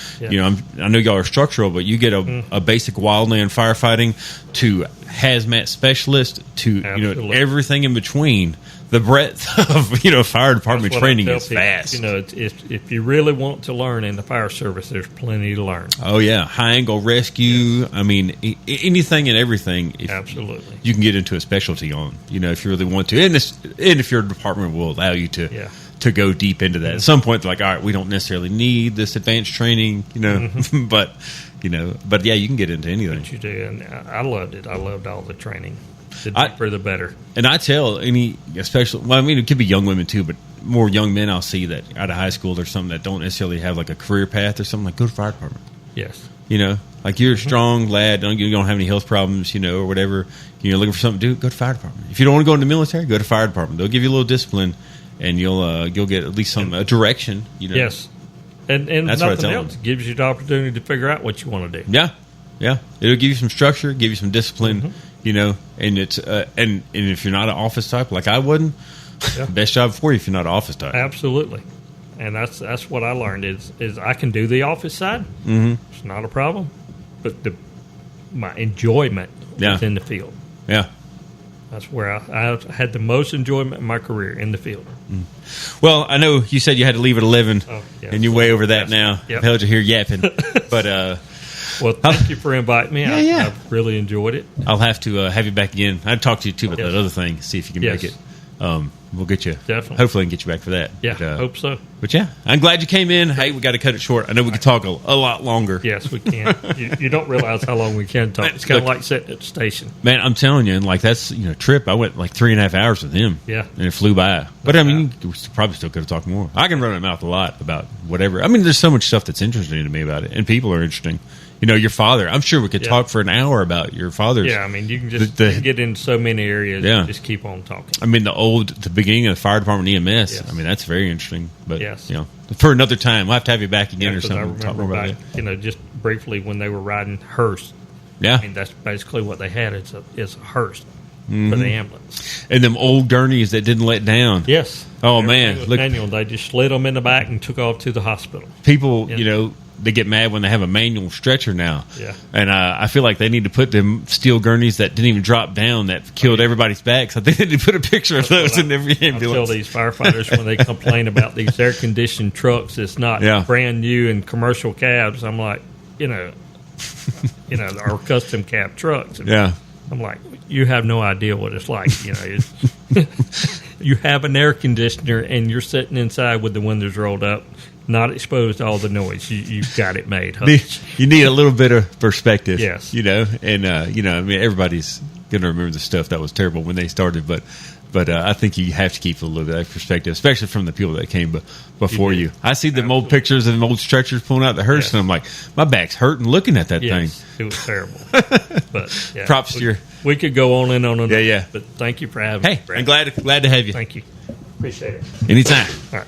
I know y'all are structural, but you get a basic wildland firefighting to hazmat specialist to, everything in between. The breadth of, fire department training is vast. If you really want to learn in the fire service, there's plenty to learn. Oh, yeah. High angle rescue. I mean, anything and everything. Absolutely. You can get into a specialty on, if you really want to. And if your department will allow you to go deep into that. At some point, they're like, all right, we don't necessarily need this advanced training, but yeah, you can get into anything. But you do, and I loved it. I loved all the training. The deeper, the better. And I tell especially, it could be young women too, but more young men I'll see that out of high school or something that don't necessarily have like a career path or something, like, go to fire department. Yes. Like you're a strong lad, you don't have any health problems, or whatever. You're looking for something to do, go to fire department. If you don't want to go in the military, go to fire department. They'll give you a little discipline, and you'll get at least some direction. Yes. And that's nothing else. It gives you the opportunity to figure out what you want to do. Yeah. It'll give you some structure, give you some discipline. And it's and if you're not an office type like I wasn't, best job for you if you're not an office type. Absolutely, and that's what I learned is I can do the office side. It's not a problem, but my enjoyment was in the field. Yeah, that's where I had the most enjoyment in my career, in the field. Well, I know you said you had to leave at 11, and you're way over that now. I've held you here yapping, but. Well, thank you for inviting me. I've really enjoyed it. I'll have to have you back again. I'd talk to you, too, about that other thing, see if you can make it. We'll get you. Definitely. Hopefully, I can get you back for that. Yeah, hope so. But, I'm glad you came in. Hey, we got to cut it short. I know we could talk a lot longer. Yes, we can. you don't realize how long we can talk. It's kind of like sitting at the station. Man, I'm telling you, and like that's, trip, I went like 3.5 hours with him. Yeah. And it flew by. But, we probably still could have talked more. I can run my mouth a lot about whatever. There's so much stuff that's interesting to me about it, and people are interesting. Your father. I'm sure we could talk for an hour about your father's. Yeah, you can just get in so many areas and just keep on talking. The beginning of the fire department EMS. Yes. That's very interesting. But, for another time, we'll have to have you back again or something. I remember talk more about it. Just briefly when they were riding hearse. Yeah. That's basically what they had. It's a hearse for the ambulance. And them old gurneys that didn't let down. Yes. Oh, man. Look, manual. They just slid them in the back and took off to the hospital. People, they get mad when they have a manual stretcher now. Yeah. And I feel like they need to put them steel gurneys that didn't even drop down that killed everybody's backs. I think they need to put a picture of those in every ambulance. I tell these firefighters when they complain about these air-conditioned trucks, it's not brand new and commercial cabs. I'm like, our custom cab trucks. And I'm like, you have no idea what it's like. You have an air conditioner and you're sitting inside with the windows rolled up, not exposed to all the noise. You've got it made. You need a little bit of perspective. Yes. And everybody's going to remember the stuff that was terrible when they started, but I think you have to keep a little bit of perspective, especially from the people that came before you. I see them old pictures of them old stretchers pulling out the hearse, and I'm like, my back's hurting looking at that thing. It was terrible. But props to your. We could go on and on and on. Yeah. But thank you for having me. Hey, I'm glad to have you. Thank you. Appreciate it. Anytime. All right.